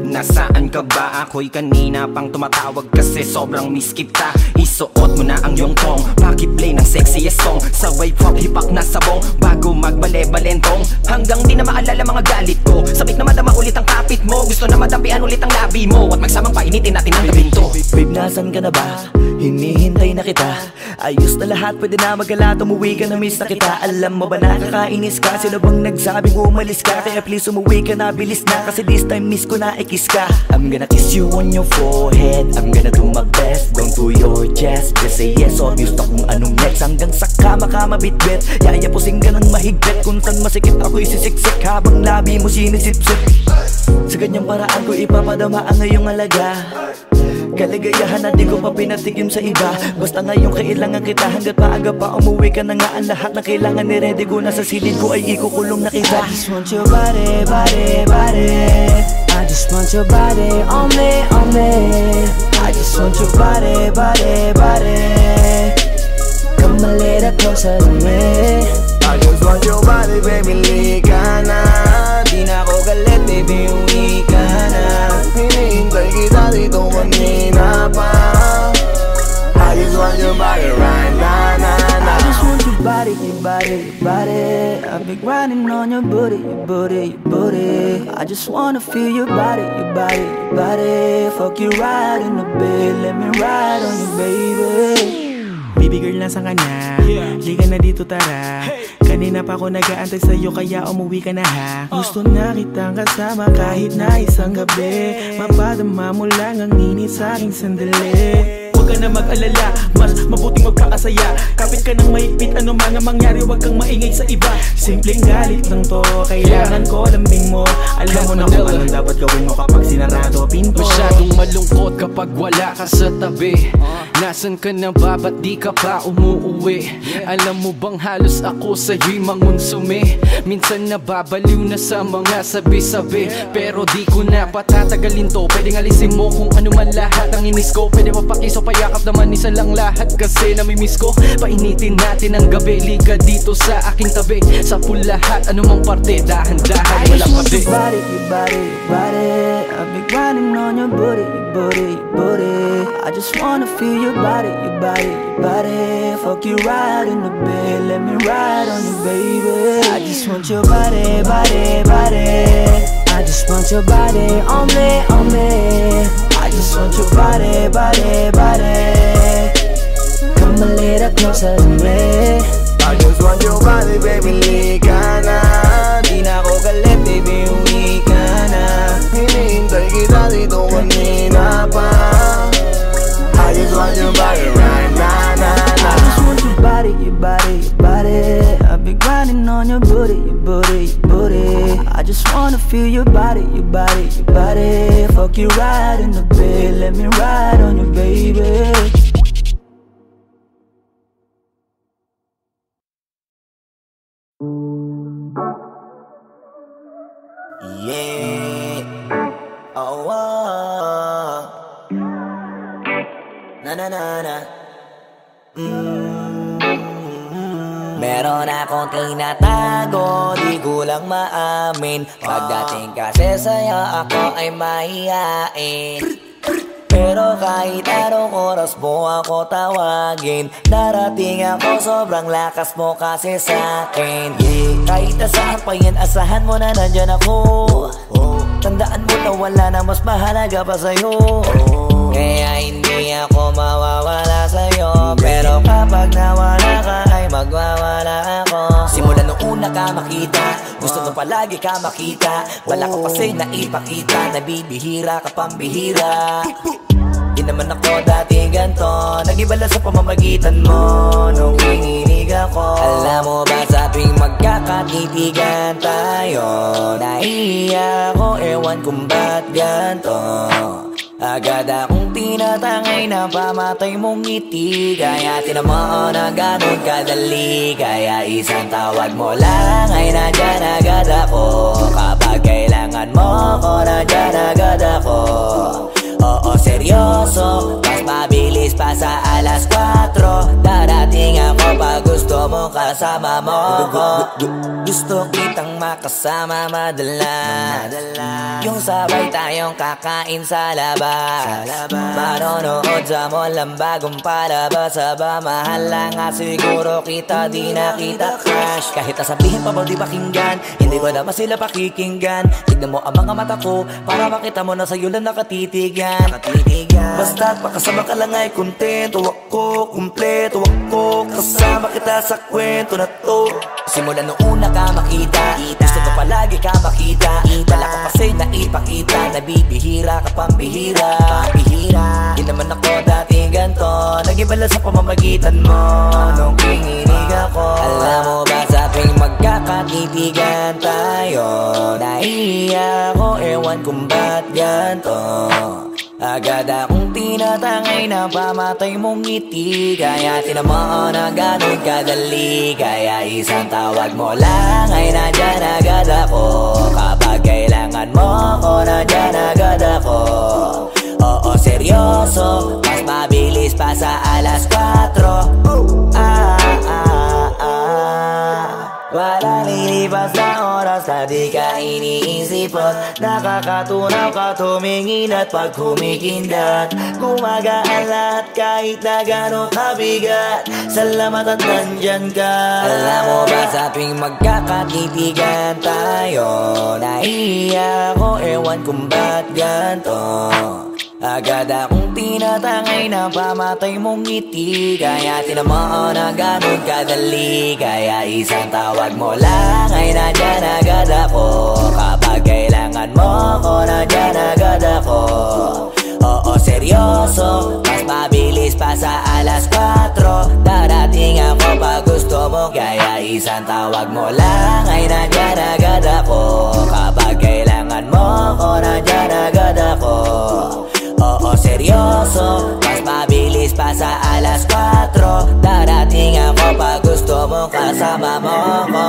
S9: Nasaan ka ba? Ako'y kanina pang tumatawag kasi sobrang miss kita. Isuot mo na ang iyong tong, pakiplay ng sexiest song. Sabay pop hipak na sabong, bago magbale-balentong. Hanggang di na maalala mga galit ko. Sabik na madama ulit ang kapit mo. Gusto na madampian ulit ang labi mo. At magsamang painitin natin ang gabing to.
S1: Babe, nasan ka na ba? Hinihintay na kita. Ayos na lahat, pwede na magala. Umuwi ka na, miss na kita. Alam mo ba nakakainis ka? Sino bang nagsabing umalis ka? Kaya please umuwi ka na, bilis na. Kasi this time miss ko na kiss ka. I'm gonna kiss you on your forehead. I'm gonna do my best, down to your chest. Just say yes, obvious na kung anong next. Hanggang sa kama ka mabitbit. Yayapusing ka ng mahigpit. Kung saan masikip ako isisiksik, habang labi mo sinisipsip. Sa ganyang paraan ko ipapadama ang ngayong alaga. Kaligayahan na di ko pa pinatigim sa iba. Basta ngayon kailangan kita. Hanggat maaga pa umuwi ka na nga. Ang lahat na kailangan ni-ready ko na sa silid ko ay ikukulong na kita.
S4: I just want your body, body, body. I just want your body on me, on me. I just want your body, body, body. Come a little closer to me.
S3: I just want your body, baby, lika na.
S1: Di na ako galit, baby, uwi ka na.
S3: Hinihintay kita dito kanina pa. I just want your body right now, nah, nah.
S4: I just want your body, your body, your body. I've been grinding on your booty, your booty, your booty. I just wanna feel your body, your body, your body. Fuck you right in the bed, let me ride on you, baby.
S5: Baby girl, nasan ka na? Liga na dito, tara. Kanina pa ako nag-aantay sa'yo, kaya umuwi ka na ha. Gusto na kitang kasama kahit na isang gabi. Mapadama mo lang ang init sa'king sandali.
S10: Huwag ka na mag-alala, mas mabuting magpakasaya. Kapit ka ng mahigpit, ano man ang mangyari, huwag kang maingay sa iba. Simpleng galit lang to, kailangan ko lambing mo. Alam mo na kung anong dapat gawin mo kapag sinarado pinto.
S11: Masyadong malungkot kapag wala ka sa tabi. Nasaan ka na ba, ba't di ka pa umuuwi? Alam mo bang halos ako sa'yo'y mangonsume? Minsan nababaliw na sa mga sabi-sabi, pero di ko na patatagalin to. Pwedeng alisin mo kung ano man lahat ang inis ko. Pwede mapakiso, payakap naman isa lang lahat, kasi namimiss ko. Painitin natin ang gabi, liga dito sa aking tabi. Sa full lahat, anumang parte, dahan-dahan, walang pabi.
S4: You body, you body, you body. I've been grinding on your booty, your booty, your booty. I just wanna feel your body, your body, your body. Fuck you right in the bed, let me ride on you, baby. I just want your body, body, body. I just want your body on me, on me. I just want your body, body, body. Come a little closer to me.
S3: I just want your body, baby, lika na.
S1: Di na ako galit, baby, uwi ka na.
S3: Hinihintay kita dito kanina pa. I just want your body right now, now, now.
S4: I just want your body, your body, your body. I've been grinding on your booty, your booty, your booty. I just wanna feel your body, your body, your body. Fuck you right in the bed, let me ride on you, baby.
S1: Yeah. Oh, oh. Na na na na. Meron akong tinatago, di ko lang maamin. Pagdating kasi sa'yo, ako ay mahihain. Pero kahit anong oras mo ako tawagin, darating ako, sobrang lakas mo kasi sa'kin. Kahit nasaan pa yan, asahan mo na nandyan ako. Tandaan mo na wala na mas mahalaga pa sa'yo. Kaya hindi ako mawawala sa'yo, pero kapag nawala ka ay magwawala ako. Simula nung una ka makita, gusto mo palagi ka makita. Wala ka kasi naipakita, nabibihira ka pambihira. Di naman ako dati ganto, nag-iba lang sa pamamagitan mo nung kininig ako. Alam mo ba sa tuwing magkakatitigan tayo, nahiya ako, ewan kung ba't ganto. Agad akong tinatangay na pamatay mong ngiti, kaya tinamaan na ganun kadali. Kaya isang tawag mo lang ay nandyan agad ako. Kapag kailangan mo ko, nandyan agad ako. Oo, seryoso, mas mabilis pa sa alas 4. Darating ako pag gusto mo kasama mo ko. Gusto kitang makasama madalas, yung sabay tayong kakain sa labas, manonood sa mall ang bagong palabas. Aba, mahal lang nga siguro kita, di na kita crush. Kahit nasabihin pa mo di pakinggan, hindi ko naman sila pakikinggan. Tignan mo ang mga mata ko, para makita mo na sa'yo lang nakatitigan. Basta't makasama ka lang ay kontento ako, kumpleto ako. Kasama kita sa kwento na to. Simula nung una ka makita, gusto ko palagi ka makita. Wala ka kasi naipakita, nabibihira ka pambihira. Di naman ako dati ganto, nag-iba lang sa pamamagitan mo nung kininig ako. Alam mo ba sa tuwing magkakatitigan tayo, nahiya ako, ewan kung ba't ganto. Agad akong tinatangay na pamatay mong ngiti, kaya tinamaan na ganun kadali. Kaya isang tawag mo lang ay nandyan agad ako. Kapag kailangan mo ko, nandyan agad ako. Oo, seryoso, mas mabilis pa sa alas 4. Walang lilipas na oras na di ka iniisipot. Nakakatunaw ka tumingin at pag humikindat, gumagaan lahat kahit na gano'ng kabigat. Salamat at nandyan ka. Alam mo ba sa tuwing magkakatitigan tayo, nahiya ako, ewan kung ba't ganto. Agad akong tinatangay na pamatay mong ngiti, kaya tinamaan na ganun kadali. Kaya isang tawag mo lang ay nandyan agad ako. Kapag kailangan mo ko, nandyan agad ako. Oo, seryoso, mas mabilis mabilis pa sa alas 4. Darating ako pag gusto mo, kaya isang tawag mo lang ay nandyan agad ako. Kapag kailangan mo ko, nandyan agad ako. Oo, seryoso, mas mabilis pa sa alas 4. Darating ako pag gusto mo, kasama mo ko.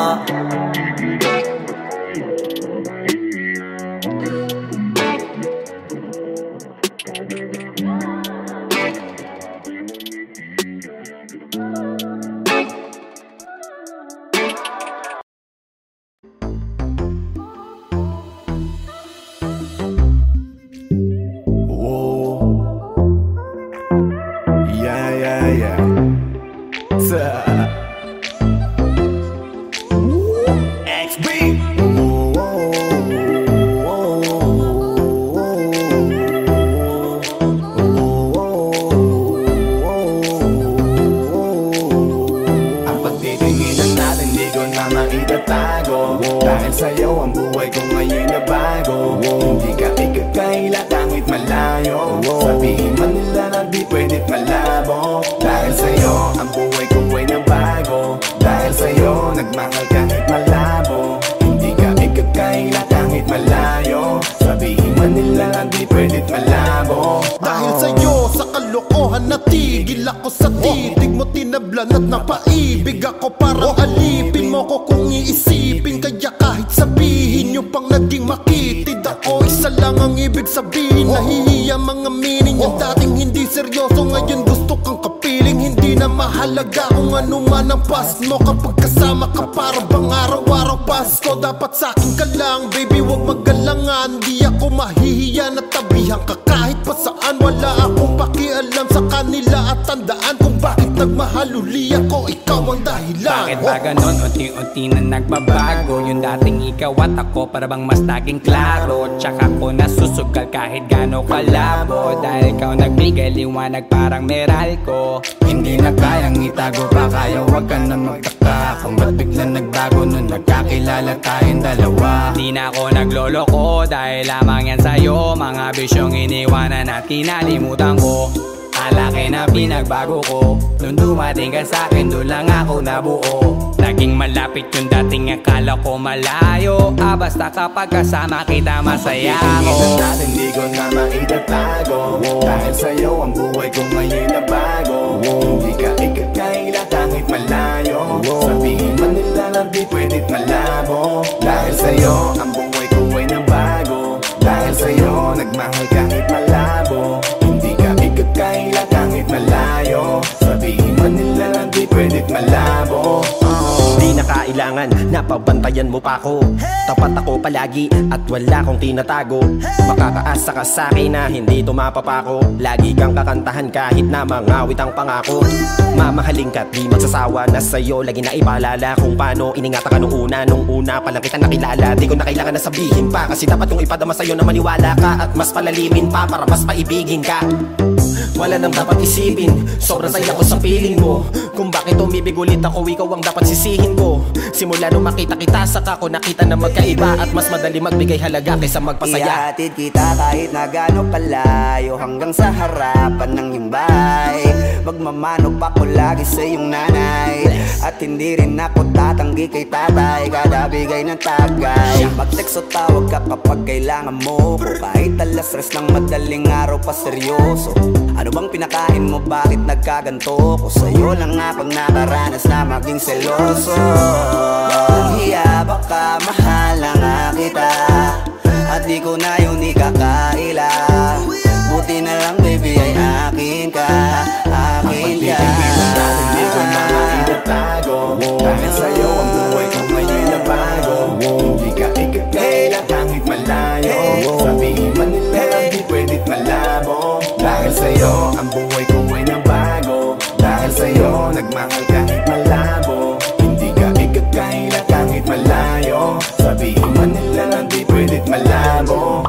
S3: Dahil sa'yo ang buhay ko ngayon na bago. Hindi ka ikakaila kahit malayo. Sabihin man nila na di pwedit malabo. Dahil sa'yo ang buhay ko ay nabago. Dahil sa'yo nagmahal kahit malabo. Hindi ka ikakaila kahit malayo. Sabihin man nila na di pwedit malabo.
S6: Dahil sa'yo sa kalokohan natigil ako sa titig mo, tinablan at napaibig ako. Parang alipin mo ko kung iisipin. Kaya kahit sabihin nyo pang naging makitid ako, isa lang ang ibig sabihin. Nahihiya mga meaning. Yung dating hindi seryoso, ngayon gusto kang kapiling. Hindi na mahalaga kung ano man ang past mo. Kapag kasama ka para bang araw-araw Pasko. Dapat sa'kin ka lang baby, wag magalangan. Di ako mahihiya na tabihan ka kahit pa saan. Wala akong pakialam sa kanila at tandaan kung bakit nagmahal uli ako. Ikaw ang dahilan.
S5: Bakit ba ganon? Unti-unti na nagbabago. Yung dating ikaw at ako para bang mas naging klaro. Tsaka ko nasusugal kahit gano kalabo. Dahil ikaw nagbigay liwanag parang Meralco. Hindi na kayang itago pa, kaya wag ka na magtaka kung ba't biglang nagbago nung nagkakilala tayong dalawa. Di na ako nagloloko dahil lamang yan sa'yo. Mga bisyong iniwanan at kinalimutan ko. Alaki na pinagbago ko. Nung dumating ka sa'kin, doon lang ako nabuo. Naging malapit yung dating akala ko malayo. Basta kapag kasama kita masaya ako.
S3: Hindi ko na maitatago. Dahil sa'yo ang buhay ko ngayon na bago. Hindi ka ikakaila kahit malayo. Sabihin man nila na di pwedit malabo. Dahil sa'yo ang buhay ko ay nabago. Dahil sa'yo nagmahal kahit malabo. Hindi ka ikakaila kahit malayo. Sabihin man nila na di pwedit malabo.
S9: Di na kailangan, napabantayan mo pa ako. Tapat ako palagi at wala kong tinatago. Makakaasa ka sa'kin na hindi tumapapako. Lagi kang kakantahan kahit na mangawit ang pangako. Mamahalin ka't di magsasawa na sa'yo. Lagi na ipaalala kung paano iningatan ka nung una pa lang kita nakilala. Di ko na kailangan na sabihin pa, kasi dapat kong ipadama sa'yo na maniwala ka. At mas palalimin pa para mas paibigin ka. Wala nang dapat isipin, sobrang saya ko sa feeling mo. Kung bakit umibig ulit ako, ikaw ang dapat sisihin ko. Simula nung makita kita, saka ko nakita na magkaiba. At mas madali magbigay halaga kaysa magpasaya.
S4: Ihatid kita kahit na gano'ng kalayo, hanggang sa harapan ng iyong bahay. Magmamano pa ko lagi sa iyong nanay. At hindi rin ako tatanggi kay tatay, kada bigay ng tagay. Mag-text o tawag ka kapag kailangan mo ko. Kahit alas 3 ng madaling araw pa seryoso. Ano bang pinakain mo, bakit nagkaganto ko? Sa'yo lang ako nakaranas na maging seloso. Hiya baka mahal na nga kita, at di ko na yun ikakaila. Buti na lang baby ay akin ka, akin ka.
S3: Hindi ko na maitatago. Dahil sa'yo ang buhay ko ngayon na bago. Hindi ka ikakaila kahit malayo. Sabihin man nila na di pwedit malabo. Dahil sa'yo ang buhay ko ay nabago. Dahil sa'yo nagmahal kahit malabo. Hindi ka ikakaila kahit malayo. Sabihin man nila na di pwedit malabo.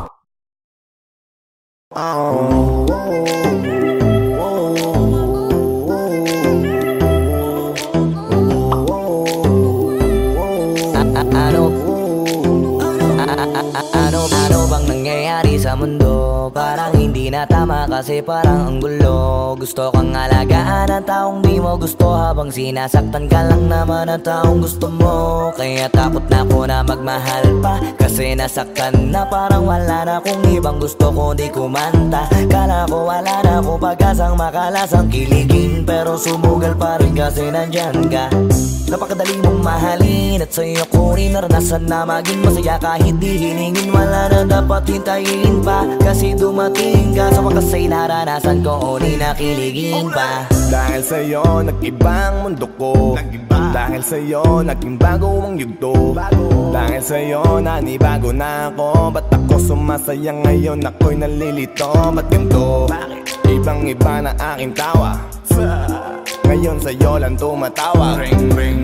S1: Ano bang nangyayari sa mundo? Parang hindi na tama kasi parang ang gulo. Gusto kang alagaan ang taong di mo gusto, habang sinasaktan ka lang naman ang taong gusto mo. Kaya takot na ako na magmahal pa, kasi nasaktan na parang wala na kung ibang gusto ko di kumanta. Kala ko wala na ako pag-asang makalasang kiligin, pero sumugal pa rin kasi nandyan ka. Napakadali mong mahalin at sa'yo ko rin naranasan na maging masaya kahit di hilingin. Wala na dapat hintayin pa, kasi dumating ka. Sa wakas ay naranasan ko o di nakiligin pa.
S3: Dahil sa'yo nag-ibang mundo ko, dahil sa'yo naging bago ang yugto. Dahil sa'yo nanibago na ako, ba't ako sumasaya ngayon ako'y nalilito? Ba't ganito? Ibang iba na aking tawa, ngayon sa'yo lang tumatawa.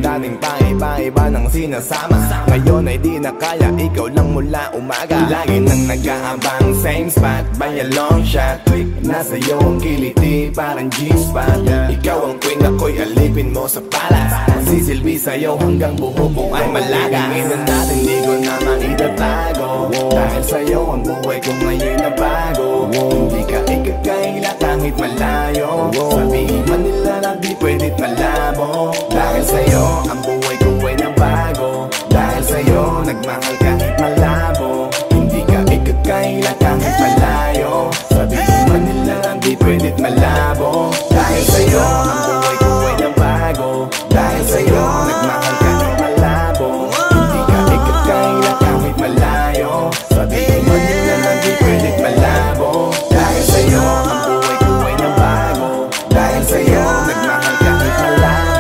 S3: Dating pa iba-iba ng sinasama, ngayon ay di na kaya, ikaw lang mula umaga. Lagi nang nag-aabang, same spot by a long shot. Nasa iyo ang kiliti, parang G-spot. Ikaw ang queen, ako'y alipin mo sa palas. Magsisilbi sa'yo hanggang buho ko ay malaga. Tingnan natin, di ko na maitatago, dahil sa'yo ang buhay ko ngayon na bago. Hindi ka ikakaila kahit malayo, sabihin man nila na di pwedit malabo. Dahil sa'yo ang buhay ko ay nabago, dahil sa'yo nagmahal kahit malabo. Hindi ka ikakaila kahit malayo, sabihin man nila na di pwedit malabo. Dahil sa'yo ang buhay ko ay nabago, dahil sa'yo nagmahal kahit malabo. Hindi ka ikakaila kahit malayo, sabihin man nila na di pwedit malabo. Dahil sa'yo ang buhay ko ay nabago, dahil sa'yo nagmahal kahit malabo.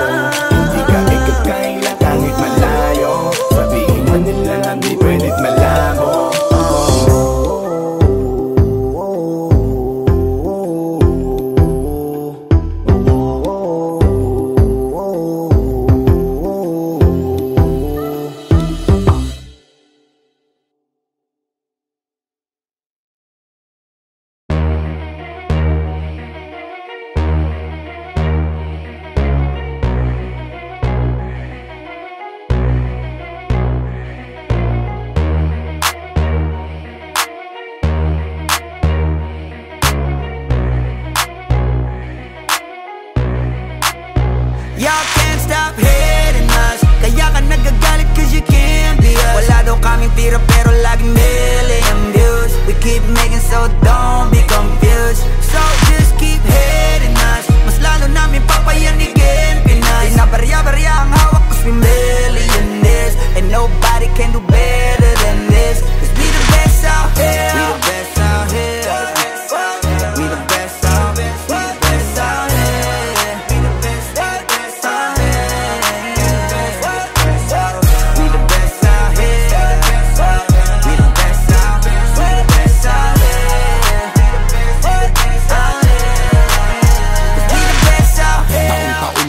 S3: Hindi ka ikakaila kahit malayo, sabihin man nila na di pwedit malabo.
S12: Y'all can't stop hating us, kaya ka nagagalit cause you can't be us. Wala daw kaming tira pero laging million views. We keep making so don't be confused. So just keep hating us, mas lalo namin papayanigin Pinas. Di na barya-barya ang hawak cause we millionaires, and nobody can do better than this. Cause we the best out here, we the best out here, we the best out, we the best out here.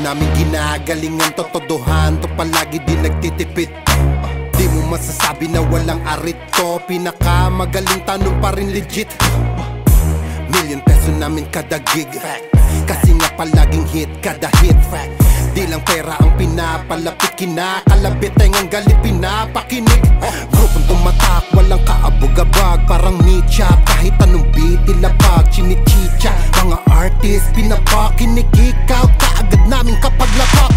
S6: Namin ginagalingan, totodohan to palagi di nagtitipid. Di mo masasabi na walang arit to, pinakamagaling tanong pa rin legit. Million peso namin kada gig, kasi nga palaging hit kada hit. Di lang pera ang pinapalapit, kinakalabit ay ngang galit pinapakinig. Grupong tumatak, walang kaabog-abag, parang mecha, kahit anong beat ilapag, chinichicha. Mga artist pinapakinig, ikaw kaagad namin kapag lapak.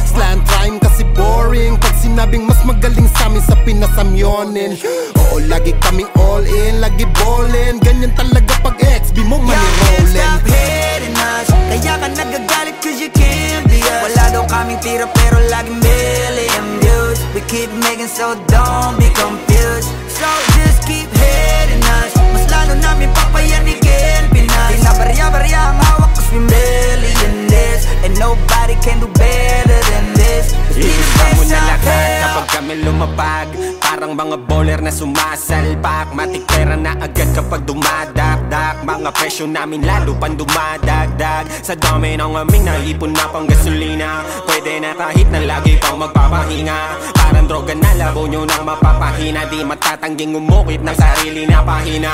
S6: Slant rhyme kasi boring, pag sinabing mas magaling sa amin sa pinasamyonin. Oo, lagi kaming all in, lagi ballin', ganyan talaga pag XB mo money rollin'.
S12: Stop hating us, kaya ka nagagalit cause you can't be us. Wala daw kaming tira pero laging million views. We keep making so don't be confused. So just keep hating us, mas lalo namin papayanigin Pinas. Di na barya-barya ang hawak cause we millionaires, and nobody can do better than this.
S9: Iisa mo na lahat kapag kami lumapag, parang mga bowler na sumasalpak. Matik pera na agad kapag dumadakdak, mga presyo namin lalo pang dumadagdag. Sa dami ng aming naipon na pang gasolina, pwede na kahit na lagi pang magpapahinga. Parang droga na labo nyo nang mapapahina, di matatangging umukit ng sarili na pahina.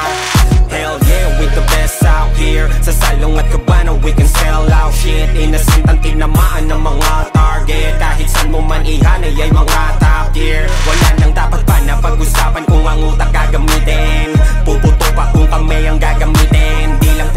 S9: Hell yeah, we the best out here. Sa salong at kabana we can sell out shit. Innocent ang tinamaan ng mga target, kahit saan mo man ihanay ay mga top tier. Wala nang dapat pa na pag-usapan kung ang utak gagamitin, puputo pa kung kami ang gagamitin. Di lang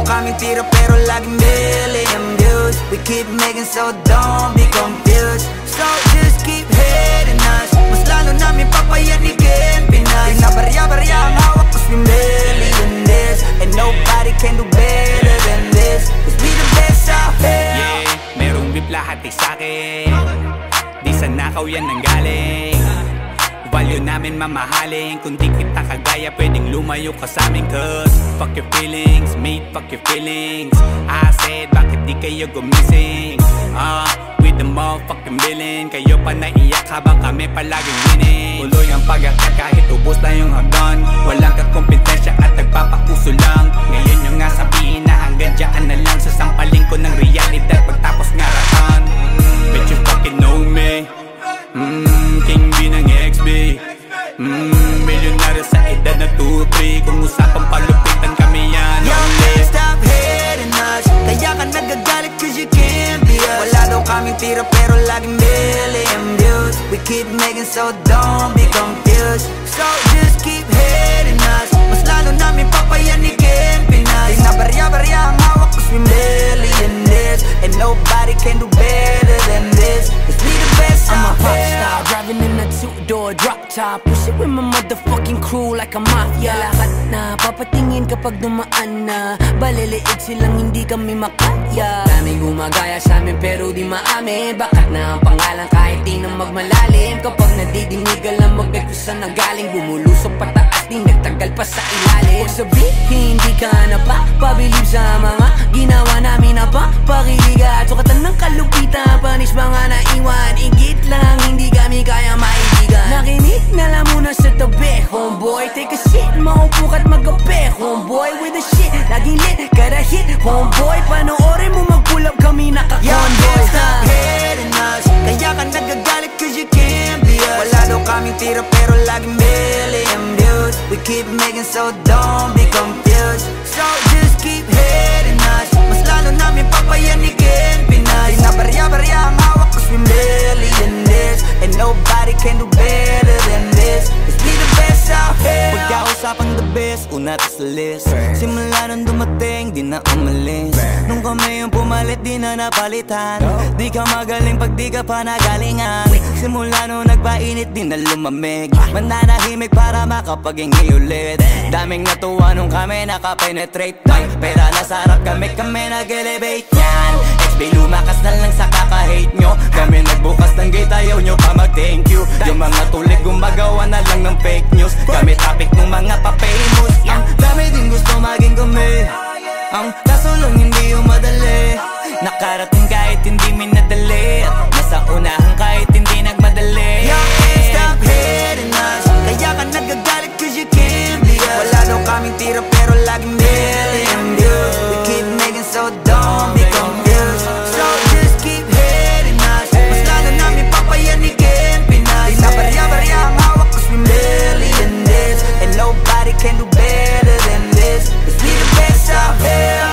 S12: daw kaming tira pero laging million views. We keep making so don't be confused. So just keep hating us, mas lalo namin papayanigin Pinas. Di na barya-barya ang hawak cause we millionaires, and nobody can do better than this, cause we the best out here.
S5: Yeah, merong beef lahat ay sa'kin, di sa nakaw yan nanggaling. Value namin mamahalin, kung di kita kagaya pwedeng lumayo ka sa amin. Cause fuck your feelings, mate, fuck your feelings. I said bakit di kayo gumising, with the motherfucking villain. Kayo pa naiyak habang kami palaging winning. Tuloy ang pag-attack kahit ubos na yung hagdan. Walang kakompetensya at nagpapakuso lang. Ngayon yung nga sabihin na hanggang dyan na lang. Sasampalin ko ng realidad pagtapos ngaratan. Bet you fucking know me, King B ng XB, milyonaryo sa edad na 2-3. Kung usapang palupitan kami yan.
S12: Yo, can't stop hating us, kaya ka nagagalit cause you can't be us. Wala daw kaming tira pero laging million views. We keep making so don't be confused. So just keep hating us, mas lalo namin papayanigin Pinas. Di na barya-barya ang hawak cause we millionaires, and nobody can do better than this, cause we the best out here. I'm a pop star, driving in a two-door drop top, pushing with my motherfucking crew like a mafia. Lahat na papatingin kapag dumaan na, baliliig silang hindi kami makaya. Daming gumagaya sa amin pero di maamin, bakat na ang pangalan kahit di na magmalalim. Kapag nadidinig alam magbe kung saan nanggaling, bumulusok pataas di nagtagal pa sa ilalim. Huwag sabihin hindi ka na pa pabilib sa mga ginawa namin na pa pakiliga. Sukatan ng kalupitan, panis mga naiwan, ingit lang hindi kami kaya maibigan. Nakinig na lang muna sa tabi, homeboy. Take a shit, maupo ka't magabi, homeboy. With the shit, laging lit, kada hit, homeboy. Panoorin mo mag-pull up kami naka-convoy. Yo, can't stop hating us, kaya ka nagagalit cause you can't be us. Wala daw kaming tira pero laging million views. We keep making so don't be confused. So just keep hating us, mas lalo namin papayanigin Pinas. Di na barya-barya ang hawak cause we millionaires, and nobody can do better than this, cause we the best out here. Pagkausapang the best, una to sa list. Simula nung dumating, di na umalis. Nung kami yung pumalit, di na napalitan. Di ka magaling pag di ka pa nagalingan. Simula nung nagpainit, di na lumamig. Mananahimik para makapag-ingi ulit. Daming natuwa nung kami nakapenetrate. Pera nasa harap kami nag-elevate yan. XB lumakas na lang sa kaka-hate nyo. Kami nagbukas ng gate, ayaw nyo pa mag-thank you. Yung mga tulik gumagawa na lang ng fake news. Kami topic ng mga pa-famous. Ang dami din gusto maging kami, ang kaso lang hindi yung madali. Nakarating kahit hindi minadali, at nasa unahan kahit hindi nagmadali. Yo, can't stop hating us, kaya ka nagagalit cause you can't be us. Wala daw kaming tira pero laging million views. We keep making so don't be confused. So just keep hating us, mas lalo namin papayanigin Pinas. Di na barya-barya ang hawak cause we millionaires, and nobody can do better than this, cause we the best out here.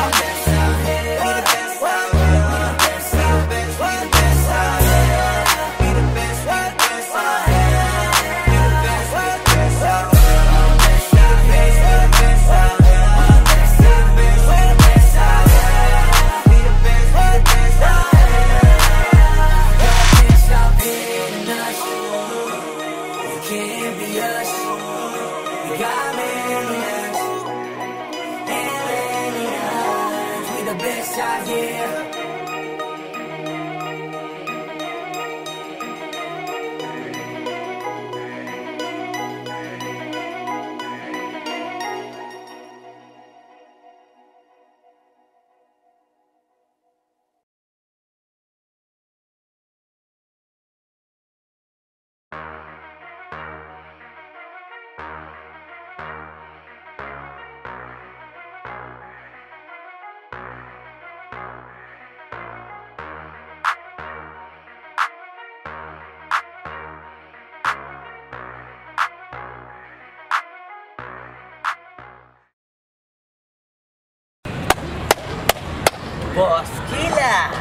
S12: Boss Kila,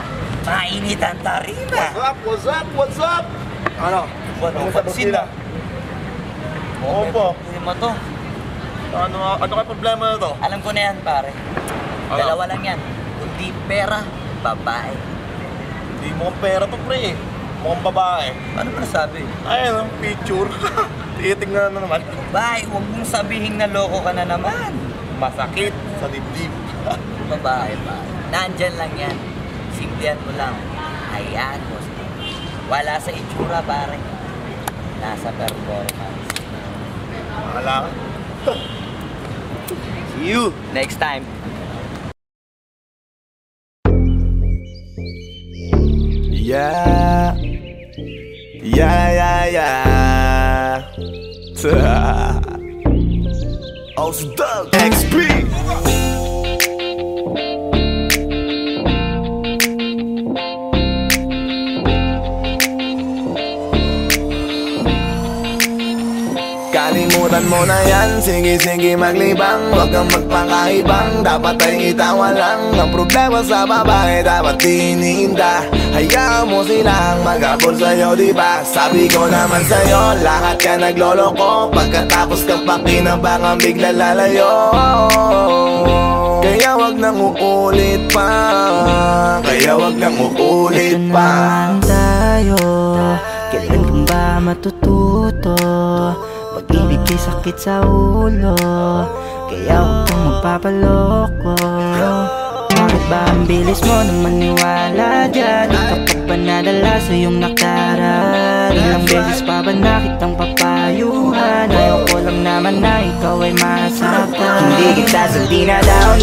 S12: mainit ang tarima.
S2: What's up? What's up? What's up? Ano?
S12: Ano sa busina?
S2: Oo po.
S12: Hindi mo to.
S2: Ano kayo problema na to?
S12: Alam ko na yan, pare.
S1: Dalawa lang yan. Kundi pera, babae.
S2: Hindi mo pera to, pre. Mukhang babae.
S1: Ano ba nasabi?
S2: Ayun, picture. Titingnan na naman.
S1: Babae, huwag mong sabihin na loko ka na naman.
S2: Masakit sa dibdib.
S1: Babae pa. Nandyan lang yan. Simplihan mo lang. Hayaan mo. Wala sa itsura, pare. Nasa performance.
S2: Wala ka.
S1: See you next time.
S3: Yeah. Ozdog XP. Kalimutan mo na yan, sige maglibang. Huwag kang magpakaibang, dapat ay itawa lang. Ang problema sa babae, dapat tinihinda. Hayaan mo silang mag-abol sa'yo, diba? Sabi ko naman sa'yo, lahat ka nagloloko. Pagkatapos kang pakinabangan, bigla lalayo. Kaya wag nang uulit pa. Kaya wag nang uulit pa.
S4: Ito naman tayo, kailan kang ba matututo? Pag-ibig ay sakit sa ulo, kaya huwag kang magpapaloko. Bakit ba ang bilis mo na maniwala dyan? Di ka pa ba nadala sa iyong nakaraan? Ilang beses pa ba nakitang papayuhan? Ayaw ko lang naman na ikaw ay masaktan. Hindi kita sabi na down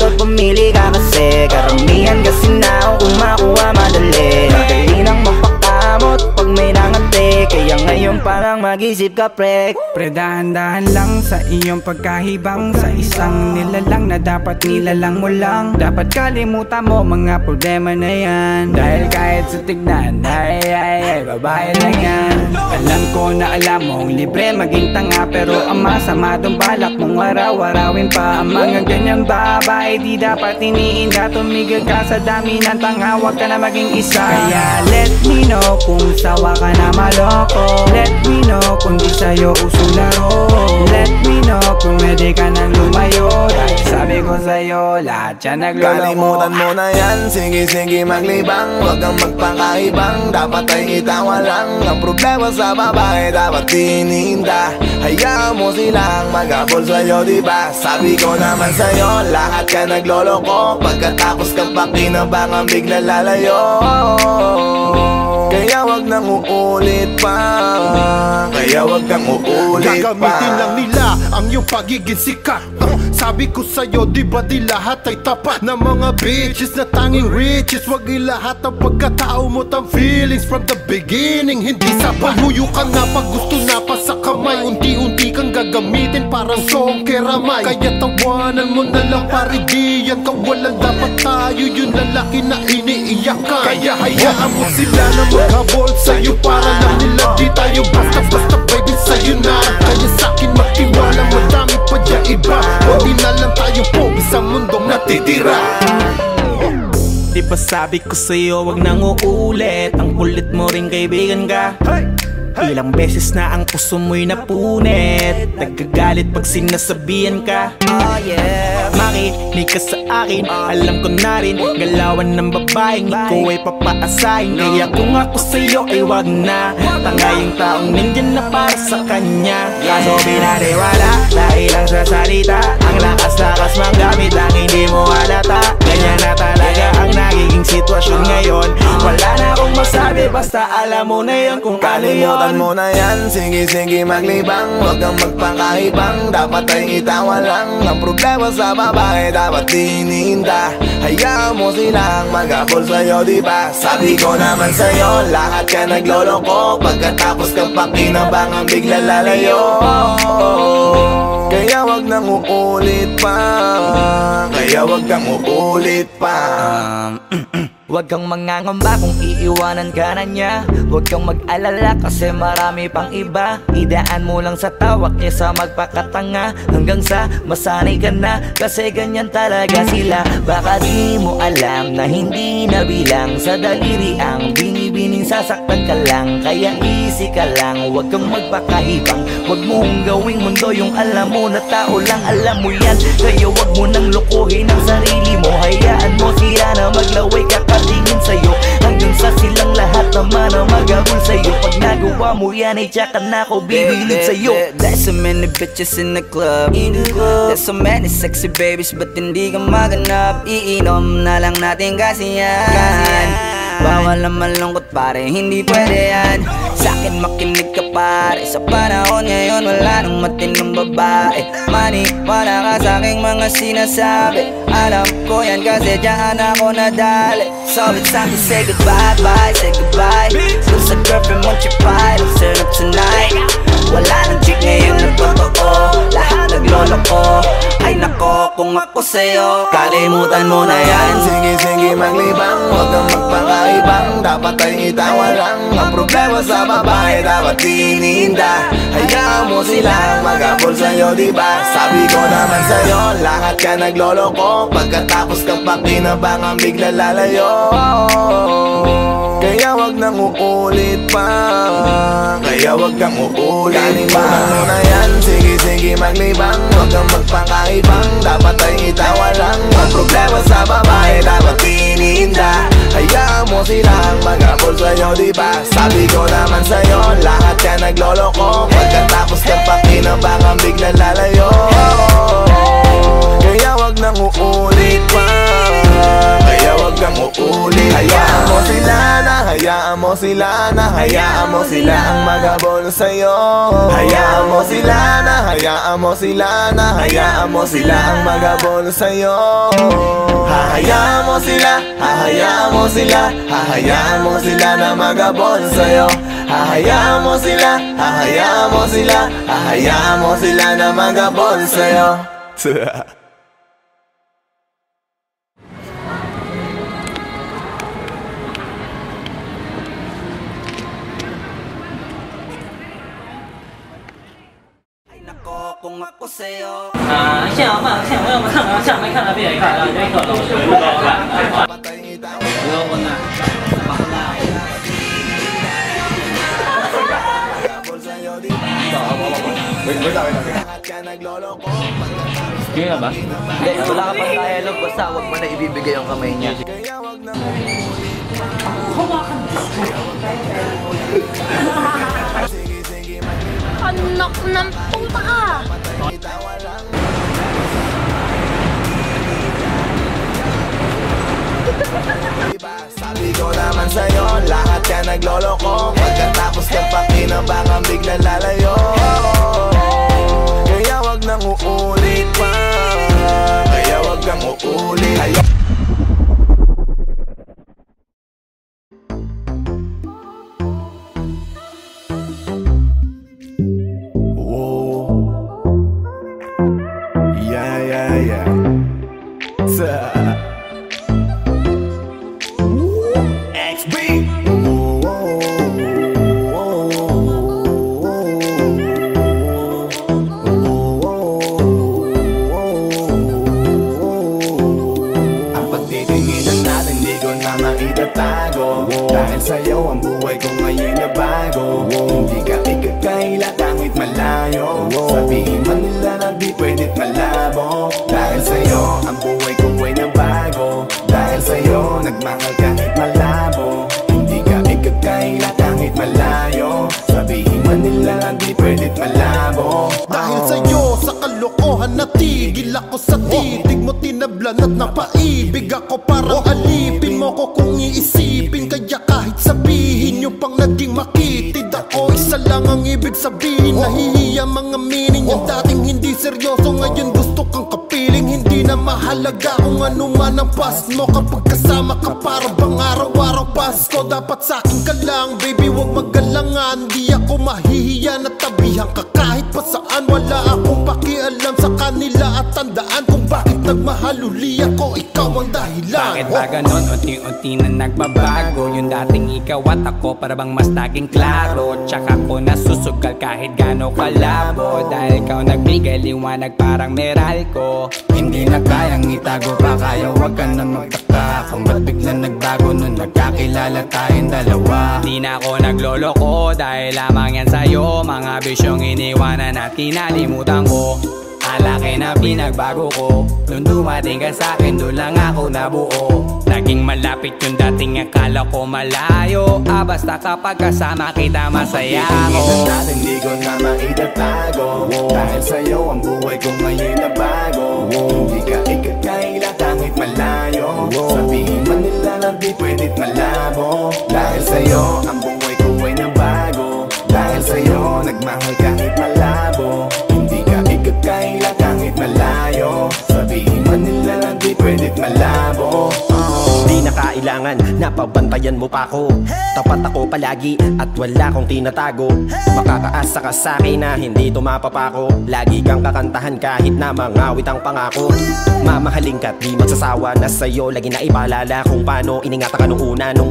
S4: Tot pumili ka kasi karamihan kasi na kung makuha madali. Madali nang mapakamot pag may nangante. Kaya ngayon parang mag-isip ka, pre.
S5: Pre, dahan-dahan lang sa iyong pagkahibang. Sa isang nilalang na dapat nilalang mo lang. Dapat kalimutan mo mga problema na yan. Dahil kahit sa tignan, ay, babae lang yan. Alam ko na alam mong libre maging tanga, pero ang masama dong balak mong araw-arawin pa. Ang mga ganyang babae di dapat iniinda. Tumigil ka sa dami ng tanga, wag ka na maging isa. Kaya let me know kung sawa ka na maloko. Let me know kung di sa'yo uso laro. Let me know kung pwede ka nang lumayo. Dahil sabi ko sa'yo, lahat yan nagloloko.
S3: Kalimutan mo na yan, sige maglibang. Huwag kang magpakaibang, dapat ay itawa lang. Ang problema sa babae, dapat tinihinda. Hayaan mo silang mag-abol sa'yo, diba? Sabi ko naman sa'yo, lahat ka nagloloko. Pagkatapos kang pakinabangan, bigla lalayo. Kaya wag nang uulit pa. Kaya wag kang uulit pa.
S6: Gagamitin lang nila ang iyong pagiging sikat. Sabi ko sa'yo, di ba di lahat ay tapat na mga bitches na tanging riches. Wag ilahat ang pagkatao mo tang feelings from the beginning. Hindi sapat, huyo ka na pag gusto na pa sa kamay. Unti-unti kang gagamitin parang song keramay. Kaya tawanan mo na lang pare, di yan kawalan. Dapat tayo yung lalaki na iniiyakan. Kaya hayaan mo sila na maghabol sa'yo, para lang nila di tayo basta-basta baby sa'yo na. Kaya sa'kin magtiwala, madami pa dyan iba. Hindi na lang tayo po sa mundong natitira.
S10: Di ba sabi ko sa'yo, wag nang uulit. Ang kulit mo rin kaibigan ka. Ilang beses na ang puso mo'y napunit. Nagagalit pag sinasabihan ka. Makinig ka sa akin, alam ko na rin galawan ng babaeng ikaw ay papaasahin. Kaya kung ako sa'yo ay wag na. Tanga yung taong nandyan na para sa kanya. Kaso binariwala dahil lang sa salita. Ang lakas-lakas manggamit lang hindi mo halata. Ganyan na talaga ang nagiging sitwasyon ngayon. Wala na akong masabi, basta alam mo na yun kung ano yun.
S3: Kalimutan mo na yan, sige maglibang. Huwag kang magpakaibang, dapat ay itawa lang. Ang problema sa babae, dapat tinihinda. Hayaan mo silang mag-abol sa'yo, diba? Sabi ko naman sa'yo, lahat ka nagloloko. Pagkatapos kang pakinabangan, bigla lalayo. Kaya wag nang uulit pa. Kaya wag kang uulit pa.
S1: Huwag kang mangangamba kung iiwanan ka na niya. Huwag kang mag-alala kasi marami pang iba. Idaan mo lang sa tawa kesa magpakatanga, hanggang sa masanay ka na, kasi ganyan talaga sila. Baka di mo alam na hindi nabilang sa daliri ang binibining sasaktan ka lang. Kaya easy ka lang, huwag kang magpakahibang. Huwag mong gawing mundo yung alam mo na tao lang alam mo yan. Kaya huwag mo nang lokohin ang sarili mo. Hayaan mo sila na maglaway kakatingin sa'yo, hanggang sa silang lahat naman na magabol sa'yo. Pag nagawa mo yan ay tsaka na ako bibilib sa'yo.
S12: There's so many bitches in the club. There's so many sexy babies, but hindi ka maganap. Iinom na lang natin kasi yan. Bawal na malungkot pare, hindi pwede yan. Sa'kin makinig ka pare, sa panahon ngayon wala nang matinong babae. Maniwala ka sa'king mga sinasabi, alam ko yan kasi dyan ako nadali. So it's time to say goodbye, bye, say goodbye. So sa girlfriend mo chipay, let's turn up tonight. Wala nang chick ngayon na totoo, lahat naglolo ko. Ay nako, kung ako sa'yo, kalimutan mo na yan.
S3: Sige maglibang, huwag kang magpakaibang. Dapat ay itawa lang, ang problema sa babae dapat tininda. Hayaan mo silang magabol sa'yo, diba? Sabi ko naman sa'yo, lahat ka nagloloko. Pagkatapos kang pakinabangan bigla lalayo. Kaya wag nang uulit pa, kaya wag kang uulit pa. Kalimutan mo na yan, sige maglibang. Huwag kang magpakaibang, dapat ay itawa lang. Ang problema sa babae dapat tininda. Hayaan mo silang magabol sa'yo, diba? Sabi ko naman sa'yo, lahat ka nagloloko. Pagkatapos kang pakinabangan bigla lalayo. Kaya wag nang uulit pa, kaya wag kang uulit. Hayaan mo sila na, hayaan mo sila na, hayaan mo sila ang magabol sa'yo. Hayaan mo sila na, hayaan mo sila na, hayaan mo sila ang magabol sa'yo. Hahayaan mo sila, hahayaan mo sila, hahayaan mo sila na magabol sa'yo. Hahayaan mo sila, hahayaan mo sila, hahayaan mo sila na magabol sa'yo.
S12: Kung ako sa'yo,
S7: 像嘛，像我们看啊，像没看到别人看到，这个老师不高看，不要问呐，Sige
S1: nga ba? Hindi, wala ka pang dialogue, basta huwag mo na ibibigay yung kamay niya.
S8: Anak ng puta ka!
S3: Sabi ko naman sa'yo, lahat ka nagloloko. Pagkatapos kang pakinabangan bigla lalayo. Kaya wag nang uulit pa, kaya wag kang uulit. Dahil sa'yo ang buhay ko ngayon na bago. Hindi ka ikakaila kahit malayo. Sabihin man nila na di pwedit malabo. Dahil sa'yo ang buhay ko ay nabago. Dahil sa'yo nagmahal kahit malabo. Hindi ka ikakaila kahit malayo. Sabihin man nila na di pwedit malabo.
S6: Dahil sa'yo sa kalokohan natigil ako sa titig mo. Tinablan at napaibig ako, parang alipin mo ko kung iisipin. Kaya kahit sabihin nyo pang naging makitid ako, isa lang ang ibig sabihin. Nahihiya mga meaning, yung dating hindi seryoso ngayon gusto kang kapiling. Hindi na mahalaga kung ano man ang past mo. Kapag kasama ka para bang araw-araw Pasko. Dapat sa'kin ka lang baby, wag magalangan. Di ako mahihiya na tabihan ka kahit pa saan. Wala akong pakialam sa kanila at tandaan kung bakit nagmahal uli ako, ikaw ang dahilan.
S5: Bakit ba ganon? Unti-unti na nagbabago. Yung dating ikaw at ako para bang mas naging klaro. Tsaka ko nasusugal kahit gano'n kalabo. Dahil ikaw nagbigay liwanag parang Meralco. Hindi na kayang itago pa, kaya wag ka na magtaka kung ba't biglang nagbago nung nagkakilala tayong dalawa. Di na ako nagloloko dahil lamang yan sa'yo. Mga bisyong iniwanan at kinalimutan ko. Alaki na pinagbago ko. Nung dumating ka sa'kin, doon lang ako nabuo. Naging malapit yung dating akala ko malayo. Basta kapag kasama kita masaya ako.
S3: Pag-ibig natin di ko na maitatago. Dahil sa'yo ang buhay ko ngayon na bago. Hindi ka ikakaila kahit malayo. Sabihin man nila na di pwedit malabo. Dahil sa'yo ang buhay ko ay nabago. Dahil sa'yo nagmahal kahit malabo. Hindi ka ikakaila kahit malayo. Sabihin man nila na di pwedit malabo.
S9: Di na kailangan, napabantayan mo pa ako. Tapat ako palagi at wala kong tinatago. Makakaasa ka sa'kin na hindi tumapapako. Lagi kang kakantahan kahit na mangawit ang pangako. Mamahalin ka't di magsasawa na sa'yo. Lagi na ipaalala kung paano iningatan ka nung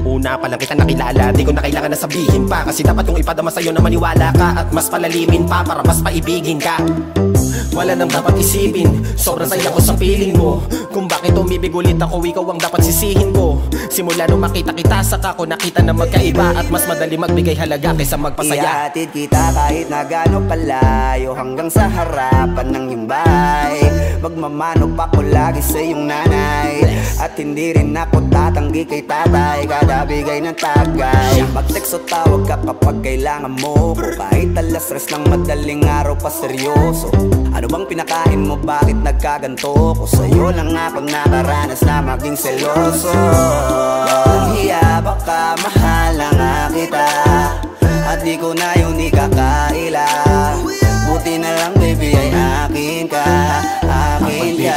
S9: una pa lang kita nakilala. Di ko na kailangan na sabihin pa, kasi dapat kong ipadama sa'yo na maniwala ka. At mas palalimin pa para mas paibigin ka. Wala nang dapat isipin, sobrang saya ko sa feeling mo. Kung bakit umibig ulit ako, ikaw ang dapat sisihin ko. Simula nung makita kita, saka ko nakita na magkaiba. At mas madali magbigay halaga kaysa magpasaya.
S12: Ihatid kita kahit na gano'ng kalayo, hanggang sa harapan ng iyong bahay. Magmamano pa ko lagi sa iyong nanay. At hindi rin ako tatanggi kay tatay, kada bigay ng tagay. Mag-text o tawag ka kapag kailangan mo ko. Kahit alas stress ng madaling araw pa seryoso. Ano bang pinakain mo, bakit nagkaganto ko? Sa'yo lang ako nakaranas na maging seloso. Ang hiya baka mahal na nga kita, at di ko na yun ikakaila. Buti na lang baby ay akin ka, akin ka.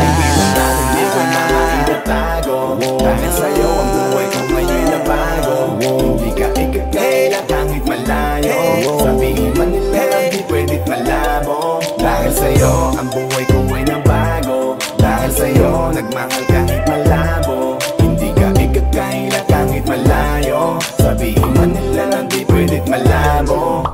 S3: Hindi ko na maitatago. Dahil sa'yo ang buhay ko ngayon na bago. Hindi ka ikakaila kahit malayo. Sabihin man nila na di pwedit malabo. Dahil sa'yo ang buhay ko ay nabago. Dahil sa'yo nagmahal kahit malabo. Hindi ka ikakaila kahit malayo. Sabihin man nila na di pwedit malabo.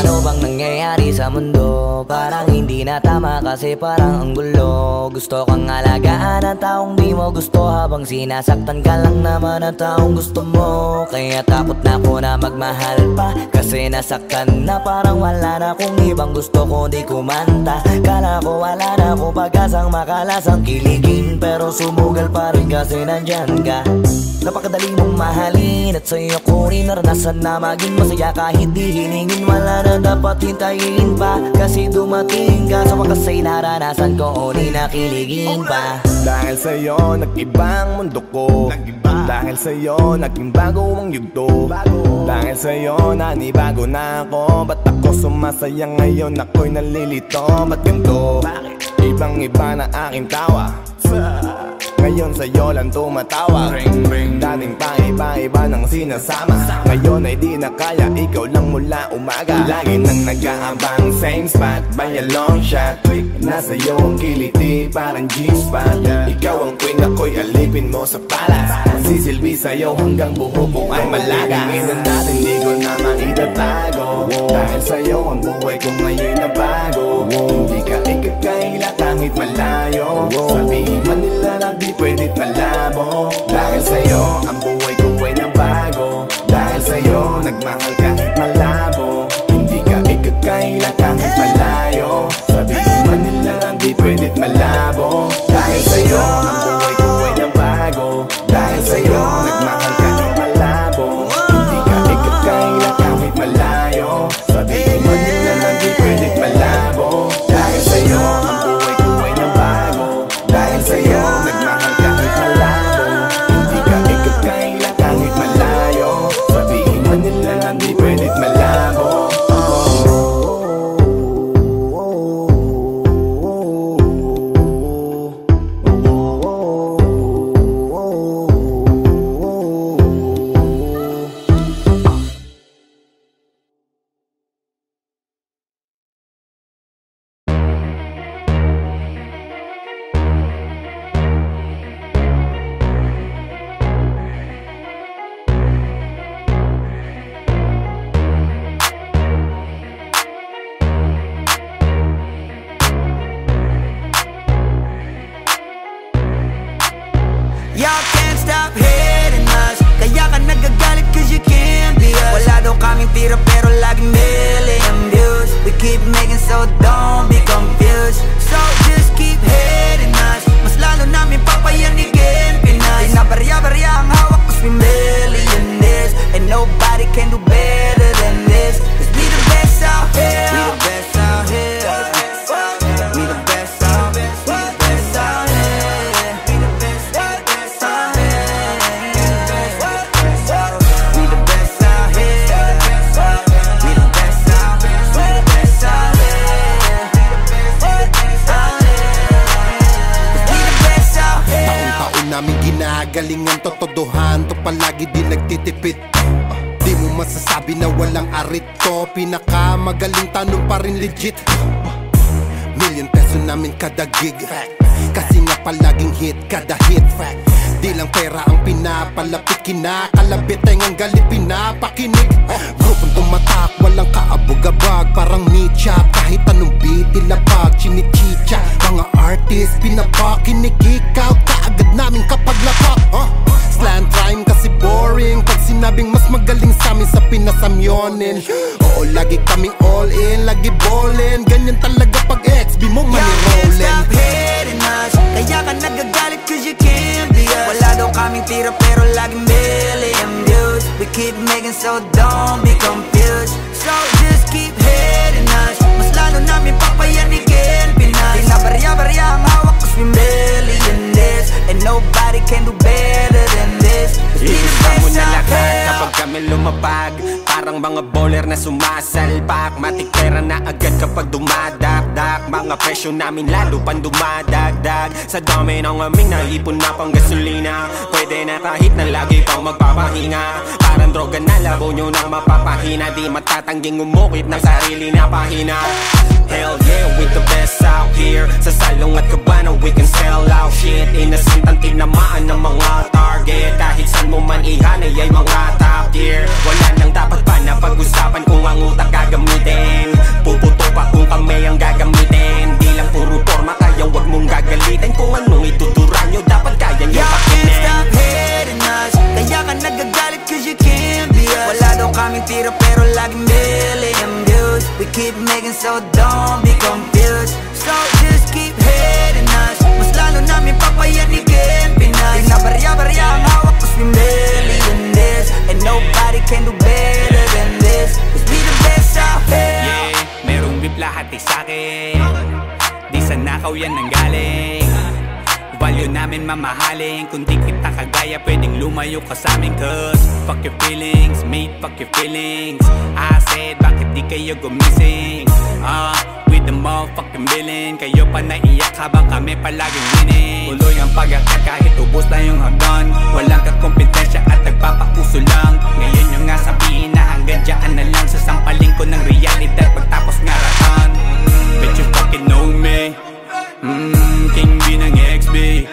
S1: Ano bang nangyayari sa mundo? Parang hindi na tama kasi parang ang gulo. Gusto kang alagaan ang taong di mo gusto, habang sinasaktan ka lang naman ang taong gusto mo. Kaya takot na ako na magmahal pa, kasi nasaktan na parang wala na akong ibang gusto kundi kumanta. Kala ko wala na ako pag-asang makalasang kiligin, pero sumugal pa rin kasi nandyan ka. Napakadali mong mahalin at sa'yo ko rin naranasan na maging masaya. Kahit di hilingin, wala na dapat hintayin pa, kasi dumating ka. Sa wakas ay naranasan ko o di nakiligin pa.
S3: Dahil sa'yo nag-ibang mundo ko. Dahil sa'yo naging bago ang yugto. Dahil sa'yo nanibago na ako. Ba't ako sumasaya ngayon, ako'y nalilito? Ba't ganito? Ibang iba na aking tawa. Ngayon sa'yo lang tumatawa. Dating pa iba-iba ng sinasama. Ngayon ay di na kaya, ikaw lang mula umaga. Lagi nang nag-aabang, same spot by a long shot. Nasa iyo ang kiliti, parang G-spot. Ikaw ang queen, ako'y alipin mo sa palas. Sisilbi sa'yo hanggang buho ko ay malaga. Tingnan natin, di ko na maitatago. Dahil sa'yo ang buhay ko ngayon na bago. Hindi ka ikakaila kahit malayo. Sabihin man nila na di pwedit malabo. Dahil sa'yo ang buhay ko ay nabago. Dahil sa'yo nagmahal kahit malabo. Hindi ka ikakaila kahit malayo. Sabihin man nila na di pwedit malabo. Dahil sa'yo ang buhay ko ay nabago. Dahil sa'yo nagmahal kahit malabo. Hindi ka ikakaila kahit malayo. Sabihin man nila na di pwedit malabo. Dahil sa'yo ang buhay ko ay nabago. Dahil sa'yo nagmahal kahit malayo.
S12: Wala daw kaming tira pero laging million views. We keep making so don't be confused. So just keep hating us, mas lalo namin papayanigin Pinas. Di na barya-barya ang hawak cause we millionaires, and nobody can do better than this. Cause we the best out here. We the best out here. We the best out here. We the best out here. We the best out here. We the best out here. We the best out here. We the best out here.
S6: Taon-taon namin ginagalingan, totodohan to palagi di nagtitipid. Di mo masasabi na walang arit to, pinakamagaling tanong pa rin legit. Million peso namin kada gig, kasi nga palaging hit kada hit. Di lang pera ang pinapalapit, kinakalabit ay ngang galit pinapakinig. Grupong tumatak, walang kaabog-abag, parang mecha, kahit anong beat ilapag, chinichicha. Mga artist, pinapakinig, ikaw kaagad namin kapag lapak. Slant rhyme kasi boring, pag sinabing mas magaling sa amin sa pinasamyonin. Oo, lagi kaming all in, lagi ballin', ganyan talaga pag XB mo money rollin'.
S12: Stop hating us, kaya ka nagagalit cause you can't be us. Wala daw kaming tira pero laging million views. We keep making so don't be confused. So just keep hating us, mas lalo namin papayanigin Pinas. Di na barya-barya ang hawak cause we millionaires, and nobody can do better than this.
S9: Iisa mo na lahat kapag kami lumapag, parang mga bowler na sumasalpak. Matik pera na agad kapag dumadakdak, mga presyo namin lalo pang dumadagdag. Sa dami ng aming naipon na pang gasolina, pwede na kahit na lagi pang magpapahinga. Parang droga na labo nyo nang mapapahina, di matatangging umukit ng sarili na pahina. Hell yeah, we the best out here. Sa salong at kabana we can sell out shit. Innocent ang tinamaan ng mga target, kahit saan mo man ihanay ay mga top tier. Wala nang dapat pa na pag-usapan kung ang utak gagamitin. Puputo pa kung kami ang gagamitin. Di lang puro forma, kaya wag mong gagalitin. Kung anong ituturan nyo, dapat kaya nyo pakinin.
S12: Y'all can't stop hating us, kaya ka nagagalit cause you can't be us. Wala daw kaming tira pero laging million views. We keep making so don't be confused. So just keep hating us, mas lalo namin papayanigin Pinas. Di na barya-barya ang hawak cause we millionaires, and nobody can do better than this. Cause we the best out here.
S5: Yeah, merong beef lahat sa'kin, di sa nakaw yan nanggaling. Value namin mamahalin, kung di kita kagaya pwedeng lumayo ka sa amin. Cause fuck your feelings, mate, fuck your feelings. I said bakit di kayo gumising, with the motherfucking villain. Kayo pa naiyak habang kami palaging winning. Tuloy ang pag-akat kahit ubos na yung hagdan. Walang kakompetensya at nagpapauso lang. Ngayon yung nga sabihin na hanggang dyan na lang. Sasampalin ko ng realidad pagtapos ngaratan. Bet you fucking know me, King B ng XB,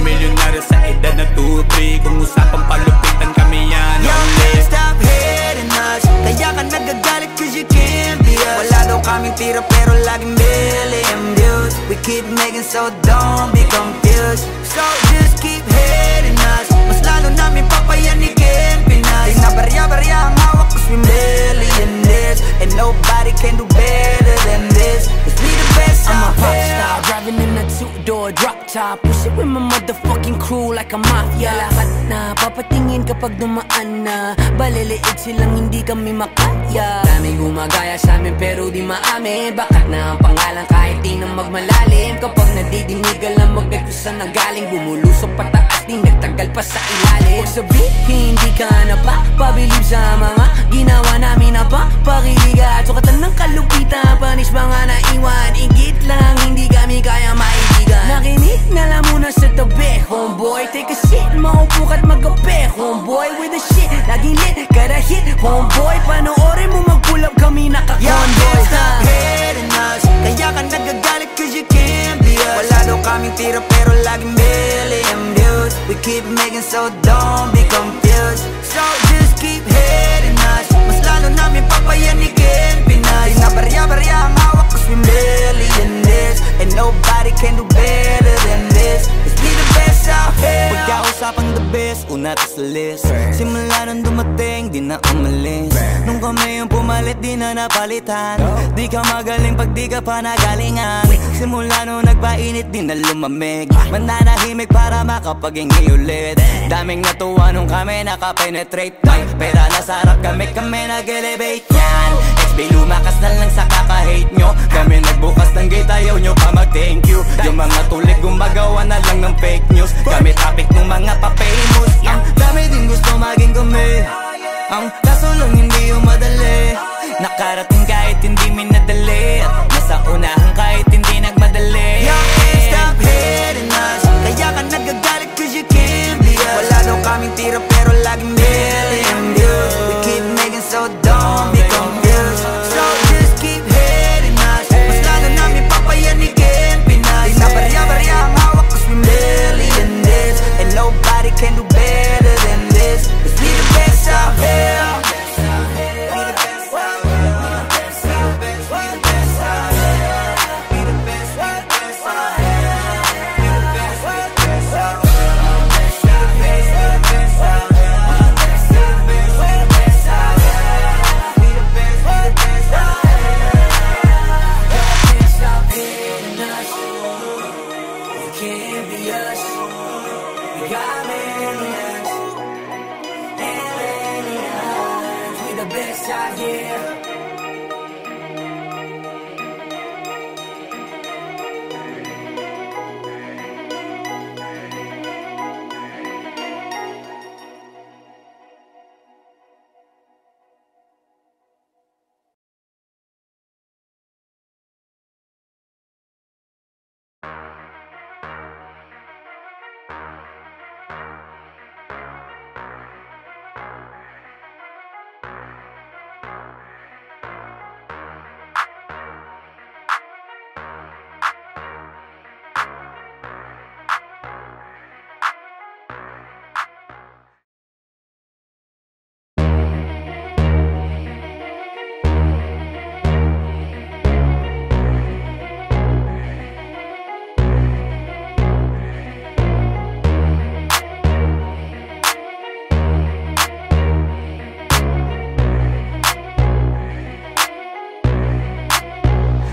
S5: milyonaryo sa edad na 2-3. Kung usapang palupitan kami yan.
S12: Y'all can't stop hating us, kaya ka nagagalit cause you can't be us. Wala daw kaming tira pero laging million views. We keep making so don't be confused. So just keep hating us, mas lalo namin papayanigin Pinas. Di na barya-barya ang hawak cause we millionaires, and nobody can do better than this. Cause we the best out here. I'm a pop star, driving in a two-door drop top, push it with my motherfucking crew like a mafia. Lahat na papatingin kapag dumaan na, baliliit silang hindi kami makaya. Daming gumagaya sa amin pero di maamin. Bakat na ang pangalan kahit di na magmalalim. Kapag nadidinig alam magnet kung saan nanggaling. Bumulusok pataas di nagtagal pa sa ilalim. Huwag sabihin hindi ka na pa pabilib sa mga ginawa namin na pa pakiliga. Sukatan ng kalupitan, panis mga naiwan. Ingit lang hindi kami kaya maibigan. Nakinig na lang muna sa tabi, homeboy. Take a shit, maupo ka't magabi, homeboy. With the shit, laging lit, kada hit, homeboy. Panoorin mo mag-pull up kami naka-convoy. Y'all can't stop hating us, kaya ka nagagalit cause you can't be us. Wala daw kaming tira pero laging million views. We keep making so don't be confused. So just keep hating us, mas lalo namin papayanigin Pinas. Di na barya-barya ang hawak cause we millionaires, and nobody can do better than this. Cause we the best out here.
S13: Pagkausapang the best,
S12: na to sa list. Simula nung dumating, di na umalis. Nung kami yung pumalit, di na napalitan. Di ka magaling pag di ka pa nagalingan. Simula nung nagpainit, di na lumamig. Mananahimik para makapaghingi ulit. Daming natuwa nung kami nakapenetrate. Pera na sarap kami nag-elevate yan. XB lumakas na lang sa kaka-hate nyo. Kami nagbukas ng gate, ayaw nyo pa mag-thank you. Yung mga tulik gumagawa na lang ng fake news. Kami topic ng mga pa-famous. Ang dami din gusto maging kami. Ang kaso lang hindi yung madali. Nakarating kahit hindi minadali. At nasa unahan kahit hindi nagmadali. You can't stop hating us. Kaya ka nagagalit cause you can't be us. Wala daw kaming tira pero laging million views. We keep making so don't be confused. So just keep hating us. Mas lalo namin papayanigin Pinas. Di na barya-barya ang hawak cause we million this. And nobody can do better than this. Cause we the best out here.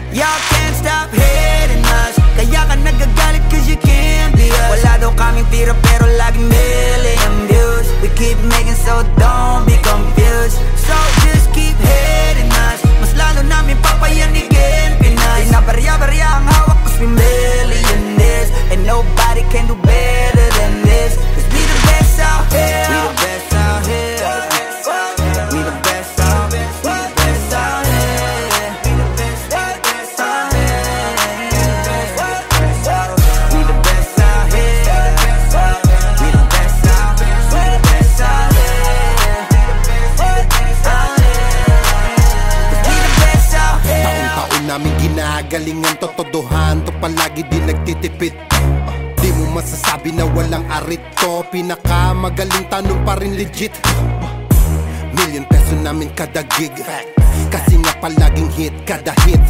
S12: Y'all can't stop hating us. Kaya ka nagagalit cause you can't be us. Wala daw kaming tira pero laging million views. We keep making so don't be confused. So just keep hating us. Mas lalo namin papayanigin Pinas. Di na barya-barya ang hawak cause we million this. And nobody can do better than this. Cause we the best out here. We the best out here. We the best out here. We the best out here.
S6: Namin ginagalingan totodohan to palagi di nagtitipid. Di mo masasabi na walang arito. Pinakamagaling tanong pa rin legit. Million peso namin kada gig. Kasi nga palaging hit kada hit.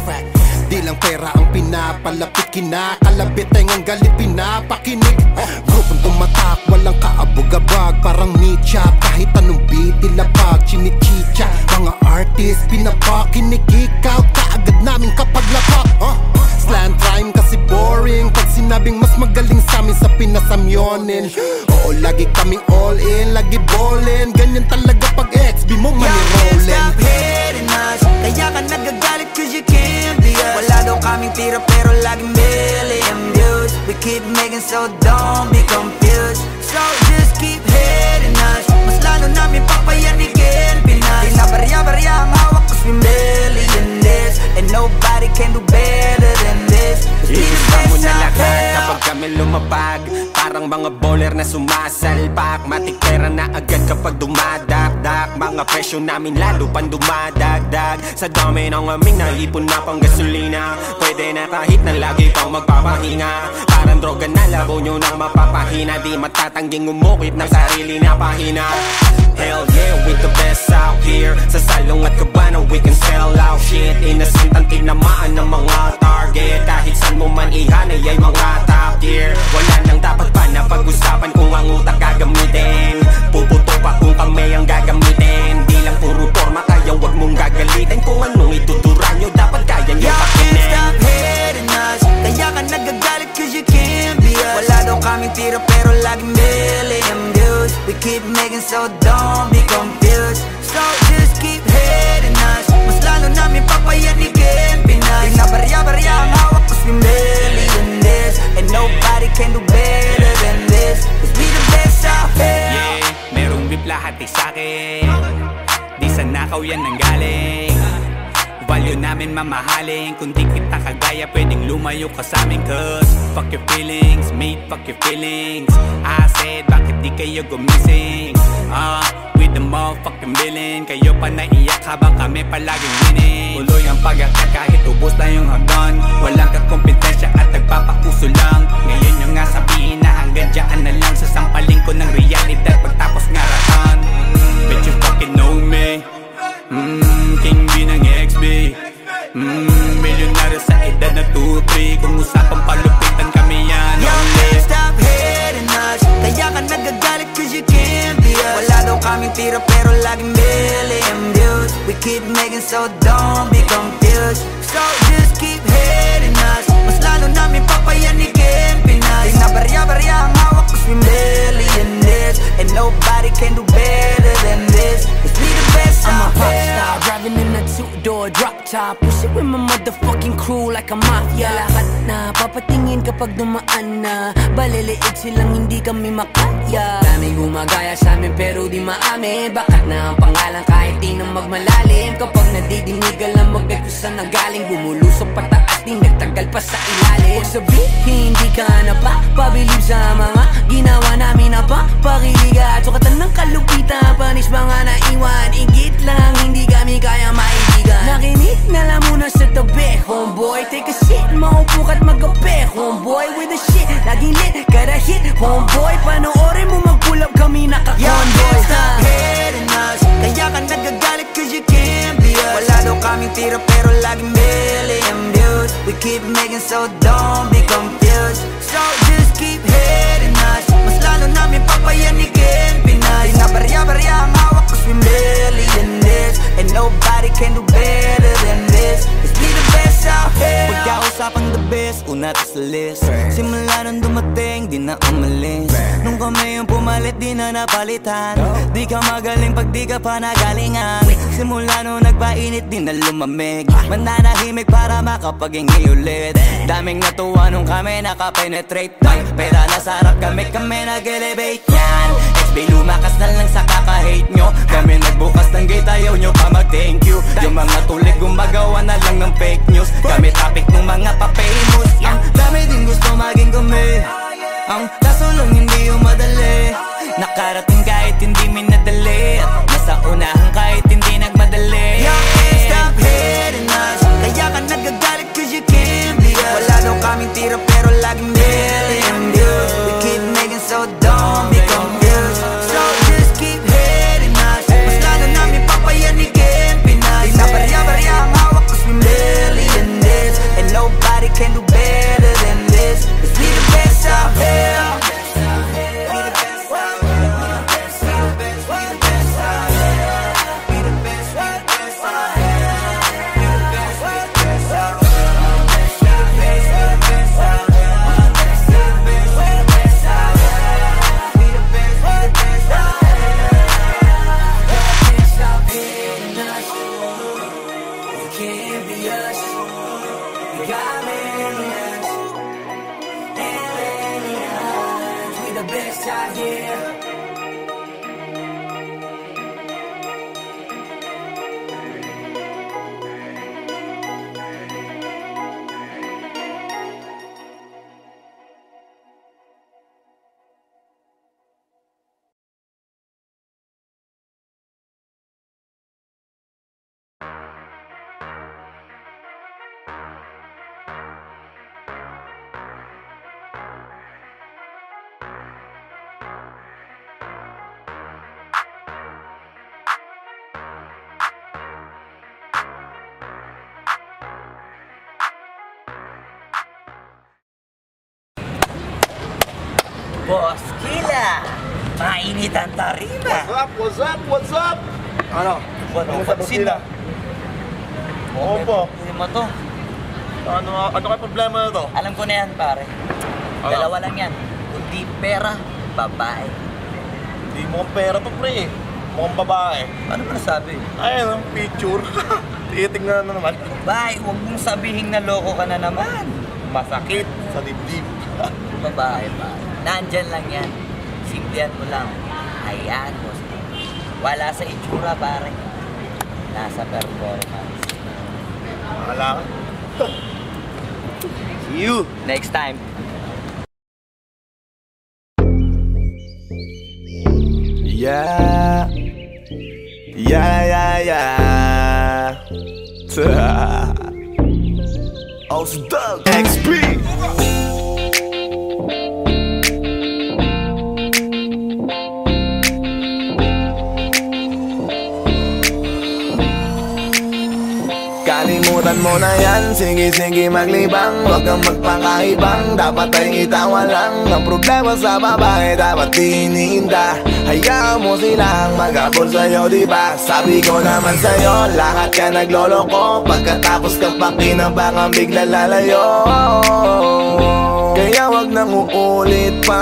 S6: Di lang pera ang pinapalapit. Kinakalabit ay ngang galit pinapakinig. Grupong tumatak walang kaabog-abag. Parang mecha kahit anong beat ilapag. Chinichicha mga artist pinapakinig. Ikaw kaagad namin kapag lapak. Slant rhyme kasi boring. Pag sinabing mas magaling sa amin sa pinasamyonin. Oo lagi kaming all in. Lagi ballin'. Ganyan talaga pag XB mo money rollin'.
S12: Stop hating us. Kaya ka nagagalit cause you can't be us. Wala daw kaming tira pero laging million views. We keep making so don't be confused. So just keep hating us. Mas lalo namin papayanigin Pinas. Di na barya-barya ang hawak cause we million this. And nobody can do better than this.
S9: Iisa mo na lahat kapag kami lumapag. Parang mga bowler na sumasalpak. Matik pera na agad kapag dumadakdak. Mga presyo namin lalo pang dumadagdag. Sa dami ng aming naipon na pang gasolina. Pwede na kahit na lagi pang magpapahinga. Parang droga na labo nyo nang mapapahina. Di matatangging umukit ng sarili na pahina. Hell yeah, we the best out here. Sa salong at kabana we can sell out shit. Innocent ang tinamaan ng mga target. Kahit saan mo man ihanay ay mga top tier. Wala nang dapat pa na pag-usapan kung ang utak gagamitin.
S12: pero laging million views. We keep making so don't be confused. So just keep hating us, mas lalo namin papayanikin Pinas. Di na barya-barya ang hawak, cause we million this. And nobody can do better than this, cause we the best out here.
S5: Yeah, merong beef lahat sa'kin, di sa nakaw yan nanggaling. Value namin mamahalin, kung di kita kagaya pwedeng lumayo ka sa amin. Cause fuck your feelings, mate, fuck your feelings. I said, bakit di kayo gumising? With the motherfucking villain, kayo pa naiyak habang kami palaging winning. Tuloy ang pag-attack kahit ubos na yung hagdan. Walang kakompetensya at nagpapauso lang. Ngayon yung nga sabihin na hanggang dyan na lang. Sasampalin ko ng realidad pagtapos ngaratan. Bet you fucking know me. King B ng XB. Milyonaryo sa edad na 2-3. Kung usapang palupitan kami yan.
S12: Yo, can't stop hating us, kaya ka nagagalit cause you can't be us. Wala daw kaming tira pero laging million views. We keep making so don't be confused. So just keep hating us, mas lalo namin papayanikin Pinas. Di na barya-barya ang hawak cause we million this. And nobody can do better than this, cause we the best out here. I'm a pop star, driving in a two-door drop top. Pushing with my motherfucking crew like a mafia. Lahat na papatingin kapag dumaan na. Baliliig silang hindi kami makaya. Daming gumagaya sa amin pero di maamin. Bakat na ang pangalan kahit di na magmalalim. Kapag nadidinig alam magnet kung saan nanggaling. Bumulusok pataas di nagtagal pa sa ilalim. Huwag sabihin hindi ka na pa pabilib sa mga ginawa namin na pa pakiliga. Sukatan ng kalupitan, panis mga naiwan. Igit lang hindi kami kaya maibigan. Nakinig na lang muna sa tabi, homeboy. Take a shit, maupo ka't magabi, homeboy. With the shit, laging lit, kada hit, homeboy. Panoorin mo mag-pull up kami naka-convoy. Yo, can't stop hating us, kaya ka nagagalit cause you can't be us. Wala daw kaming tira pero laging million views. We keep making so don't be confused. So just keep hating us, mas lalo namin papayanikin Pinas. Di na barya-barya ang hawak cause we million this. And nobody can do better than this, cause we the best out here. Pagkausapang the best, una to sa list. Simula nung dumating, di na umalis. Nung kami yung pumalit, di na napalitan. Di ka magaling pag di ka pa nagalingan. Simula nung nagpainit, di na lumamig. Mananahimik para makapaghingi ulit. Daming natuwa nung kami nakapenetrate. Pera na sarap kami nag-elevate yan. XB lumakas na lang sa kaka-hate nyo. Kami nagbukas ng gate, ayaw nyo pa mag-thank you. Yung mga tulig gumagawa na lang ng fake news. Kami topic ng mga pa-famous. Ang dami din gusto maging kami. Ang kaso lang hindi yung madali. Nakarating kahit hindi minadali. At nasa unahan kahit hindi nagmadali. Yo, can't stop hating us, kaya ka nagagalit cause you can't be us. Wala daw kaming tira pero laging million views. We keep making so don't be confused. So just keep hating us, mas lalo namin papayanikin Pinas. Di na barya-barya ang hawak cause we million this. And nobody can do better than this, cause we the best out here. Boss Kila, mainit ang tarima.
S2: What's up? Ano?
S12: Ano pansin na?
S2: Oo po.
S12: Hindi mo to.
S2: Ano kayo problema na to?
S12: Alam ko na yan pare. Dalawa lang yan. Kung
S1: Hindi pera, babae.
S2: Hindi mukhang pera to pre. Mukhang babae.
S1: Ano ba nasabi?
S2: Ayun ang picture. Titingnan na naman.
S1: Bay, huwag mong sabihin na loko ka na naman.
S2: Masakit sa dibdib.
S1: Babae ba? Nandyan lang yan. Simplihan mo lang. Hayaan mo. Wala sa itsura pare. Nasa performance.
S2: Wala ka.
S1: See you next time.
S3: Yeah. Doug XP. Kalimutan mo na yan, sige maglibang. Huwag kang magpakaibang, dapat ay itawa lang. Ang problema sa babae, dapat tinihinda. Hayaan mo silang mag-abol sa'yo, diba? Sabi ko naman sa'yo, lahat ka nagloloko. Pagkatapos kang pakinabangan, bigla lalayo. Kaya wag nang uulit pa.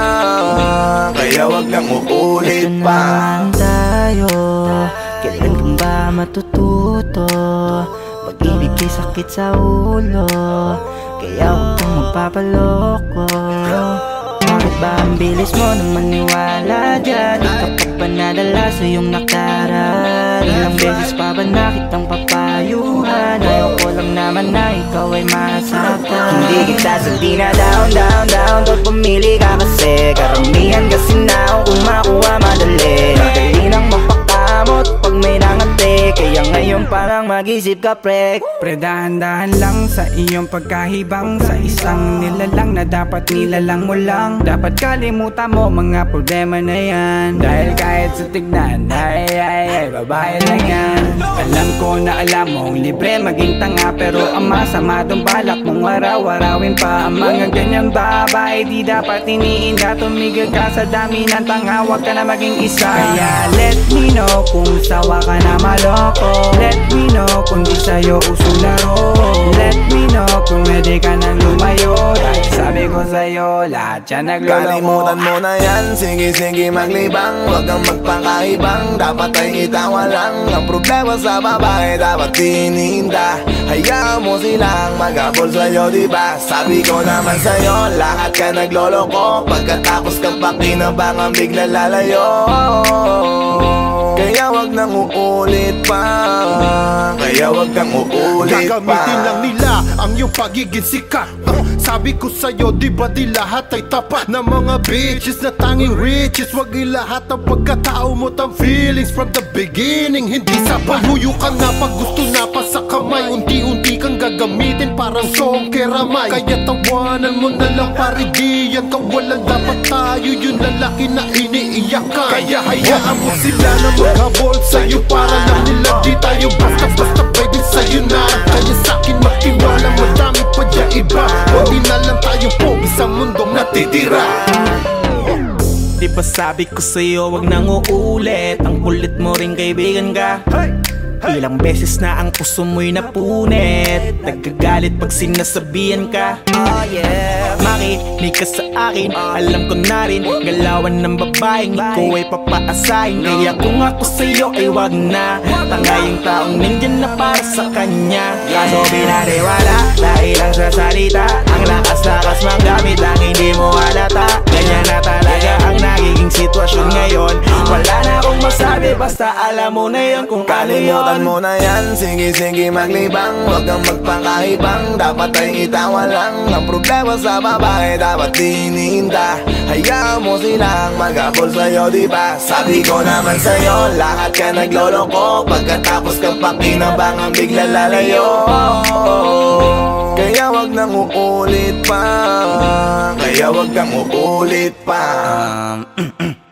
S3: Kaya wag nang uulit
S4: ito
S3: pa.
S4: naman tayo, kailan kang ba matututo? Pag-ibig ay sakit sa ulo, kaya huwag kang magpapaloko. Bakit ba ang bilis mo na maniwala dyan? Di ka pa ba nadala sa iyong nakaraan? Ilang beses pa ba nakitang papayuhan? Ayoko lang naman na ikaw ay masaktan. Hindi kita sa di na down Tot pumili ka kasi karamihan kasi na kung makuha madali. Dali nang magpakamot pag may nangante, kaya ngayon parang mag-isip ka pre.
S5: Pre, dahan-dahan lang sa iyong pagkahibang. Sa isang nilalang na dapat nilalang mo lang. Dapat kalimutan mo mga problema na yan. Dahil kahit sa tignan, ay, babae lang yan. Alam ko na alam mong libre maging tanga, pero ang masama dong balak mong araw-arawin pa. Ang mga ganyang babae di dapat iniinda. Tumigil ka sa dami ng tanga, wag ka na maging isa. Kaya let me know kung sawa ka na maloko. Let me know kung di sa'yo uso laro. Let me know kung pwede ka nang lumayo. Dahil sabi ko sa'yo, lahat yan nagloloko.
S3: Kalimutan mo na yan, sige maglibang. Huwag kang magpakaibang, dapat ay itawa lang. Ang problema sa babae, dapat tinihinda. Hayaan mo silang mag-abol sa'yo, diba? Sabi ko naman sa'yo, lahat ka nagloloko. Pagkatapos kang pakinabangan, bigla lalayo. Kaya wag nang uulit pa. Kaya wag kang uulit pa.
S6: Gagamitin lang nila ang iyong pagiging sikat. Sabi ko sa'yo, di ba di lahat ay tapat na mga bitches na tanging riches. Wag ilahat ang pagkatao mo tang feelings from the beginning. Hindi sapat, huyo ka na pag gusto na pa sa kamay. Unti-unti kang gagamitin parang song keramay. Kaya tawanan mo na lang pare, di yan kawalan. Dapat tayo yung lalaki na iniiyakan. Kaya hayaan mo sila na maghabol sa'yo, para lang nila di tayo basta-basta pwede sa'yo na. Kaya sa'kin magtiwala, madami pa dyan iba. Hindi na lang tayo pogi sa mundong natitira.
S10: Di ba sabi ko sa'yo, wag nang uulit. Ang kulit mo rin kaibigan ka. Ilang beses na ang puso mo'y napunit. Nagkagalit pag sinasabihan ka. Makinig ka sa akin, alam ko na rin galawan ng babaeng ikaw ay papaasahin. Kaya kung ako sa'yo ay wag na. Tanga yung taong nandyan na para sa kanya. Kaso binariwala dahil lang sa salita. Ang lakas-lakas manggamit lang hindi mo halata. Ganyan na talaga ang nagiging sitwasyon ngayon. Wala na akong masabi, basta alam mo na yun kung ano yun.
S3: Kalimutan mo na yan, sige maglibang. Huwag kang magpakaibang, dapat ay itawa lang. Ang problema sa babae, dapat tinihinda. Hayaan mo silang mag-abol sa'yo, diba? Sabi ko naman sa'yo, lahat ka nagloloko. Pagkatapos kang pakinabangan, bigla lalayo. Kaya wag nang uulit pa. Kaya wag kang uulit pa.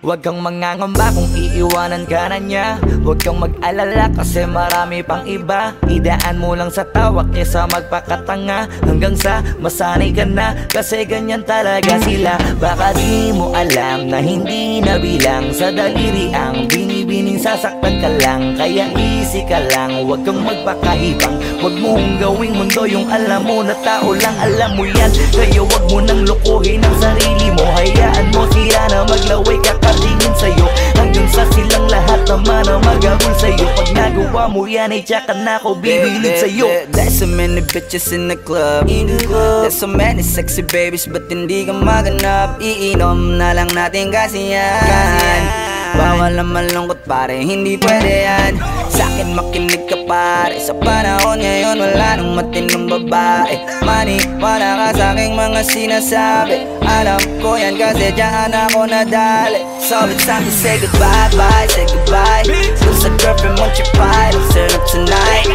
S1: Huwag kang mangangamba kung iiwanan ka na niya. Huwag kang mag-alala kasi marami pang iba. Idaan mo lang sa tawak niya sa magpakatanga. Hanggang sa masanay ka na, kasi ganyan talaga sila. Baka di mo alam na hindi na bilang sa daliri ang binibigay. bining sasaktan ka lang. Kaya easy ka lang, huwag kang magpakahibang. Huwag mong gawing mundo yung alam mo na tao lang alam mo yan. Kaya huwag mo nang lokohin ang sarili mo. Hayaan mo sila na maglaway kakatingin sa'yo, hanggang sa silang lahat naman ang magabol sa'yo. Pag nagawa mo yan ay tsaka na ako bibilid sa'yo.
S12: There's so many bitches in the club. There's so many sexy babies, but hindi ka maganap. Iinom na lang natin kasi yan. Bawal na malungkot pare, hindi pwede yan. Sa'kin makinig ka pare, sa panahon ngayon wala nang matinong babae. Maniwala ka sa'king mga sinasabi, alam ko yan kasi dyan ako nadali. So it's time to say goodbye, bye, say goodbye. Dun sa girlfriend mo chipay, let's turn up tonight.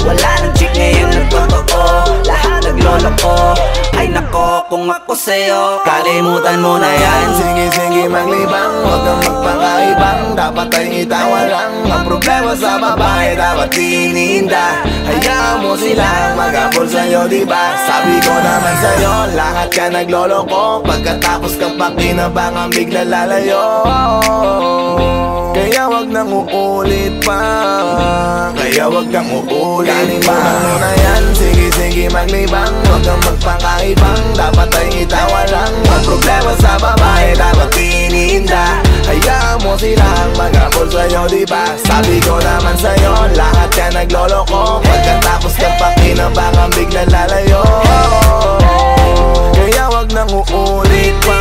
S12: Wala nang chick ngayon na totoo, lahat naglolo ko. Ay nako, kung ako sa'yo,
S3: kalimutan mo na yan. Sige, sige maglibang, huwag kang magpakaibang. Dapat ay itawa lang, ang problema sa babae dapat tininda. Hayaan mo silang mag-abol sa'yo, diba? Sabi ko naman sa'yo, lahat ka nagloloko. Pagkatapos kang pakinabangan, bigla lalayo. Kaya wag nang uulit pa, kaya wag kang uulit pa. Kalimutan mo na yan, sige sige maglibang. Wag kang magpakaibang, dapat ay itawa lang. Ang problema sa babae dapat tininda. Hayaan mo silang mag-abol sa'yo, diba? Sabi ko naman sa'yo, lahat ka nagloloko. Pagkatapos kang pakinabangan, bigla lalayo. Kaya wag nang uulit pa,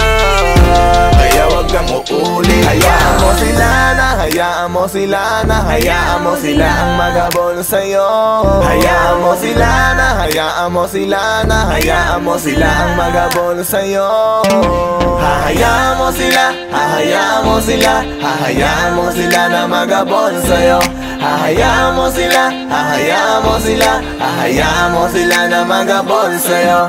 S3: kaya wag kang uulit. Hayaan mo sila na, hayaan mo sila na, hayaan mo sila ang magabol sa'yo. Hayaan mo sila na, hayaan mo sila na, hayaan mo sila ang magabol sa'yo. Hahayaan mo sila, hahayaan mo sila, hahayaan mo sila na magabol sa'yo. Hahayaan mo sila, hahayaan mo sila, hahayaan mo sila na magabol sa'yo.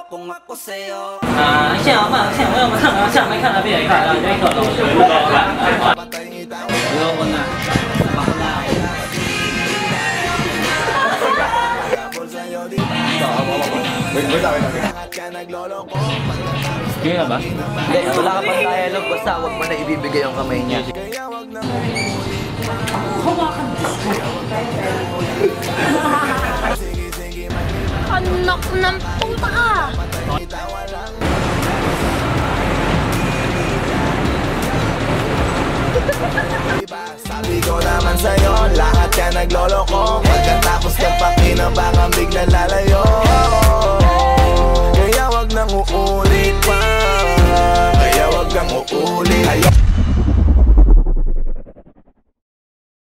S12: kung ako sa'yo.
S7: 现在我们看到下面看到别人看到这个老师不高看，不要问啊。
S1: Kaya ba? Hindi, wala ka pang dialogue, basta huwag mo na ibibigay yung kamay niya.
S8: Anak ng puta ka!
S3: Sabi ko naman sa'yo, lahat ka nagloloko. Pagkatapos kang pakinabangan, bigla lalayo.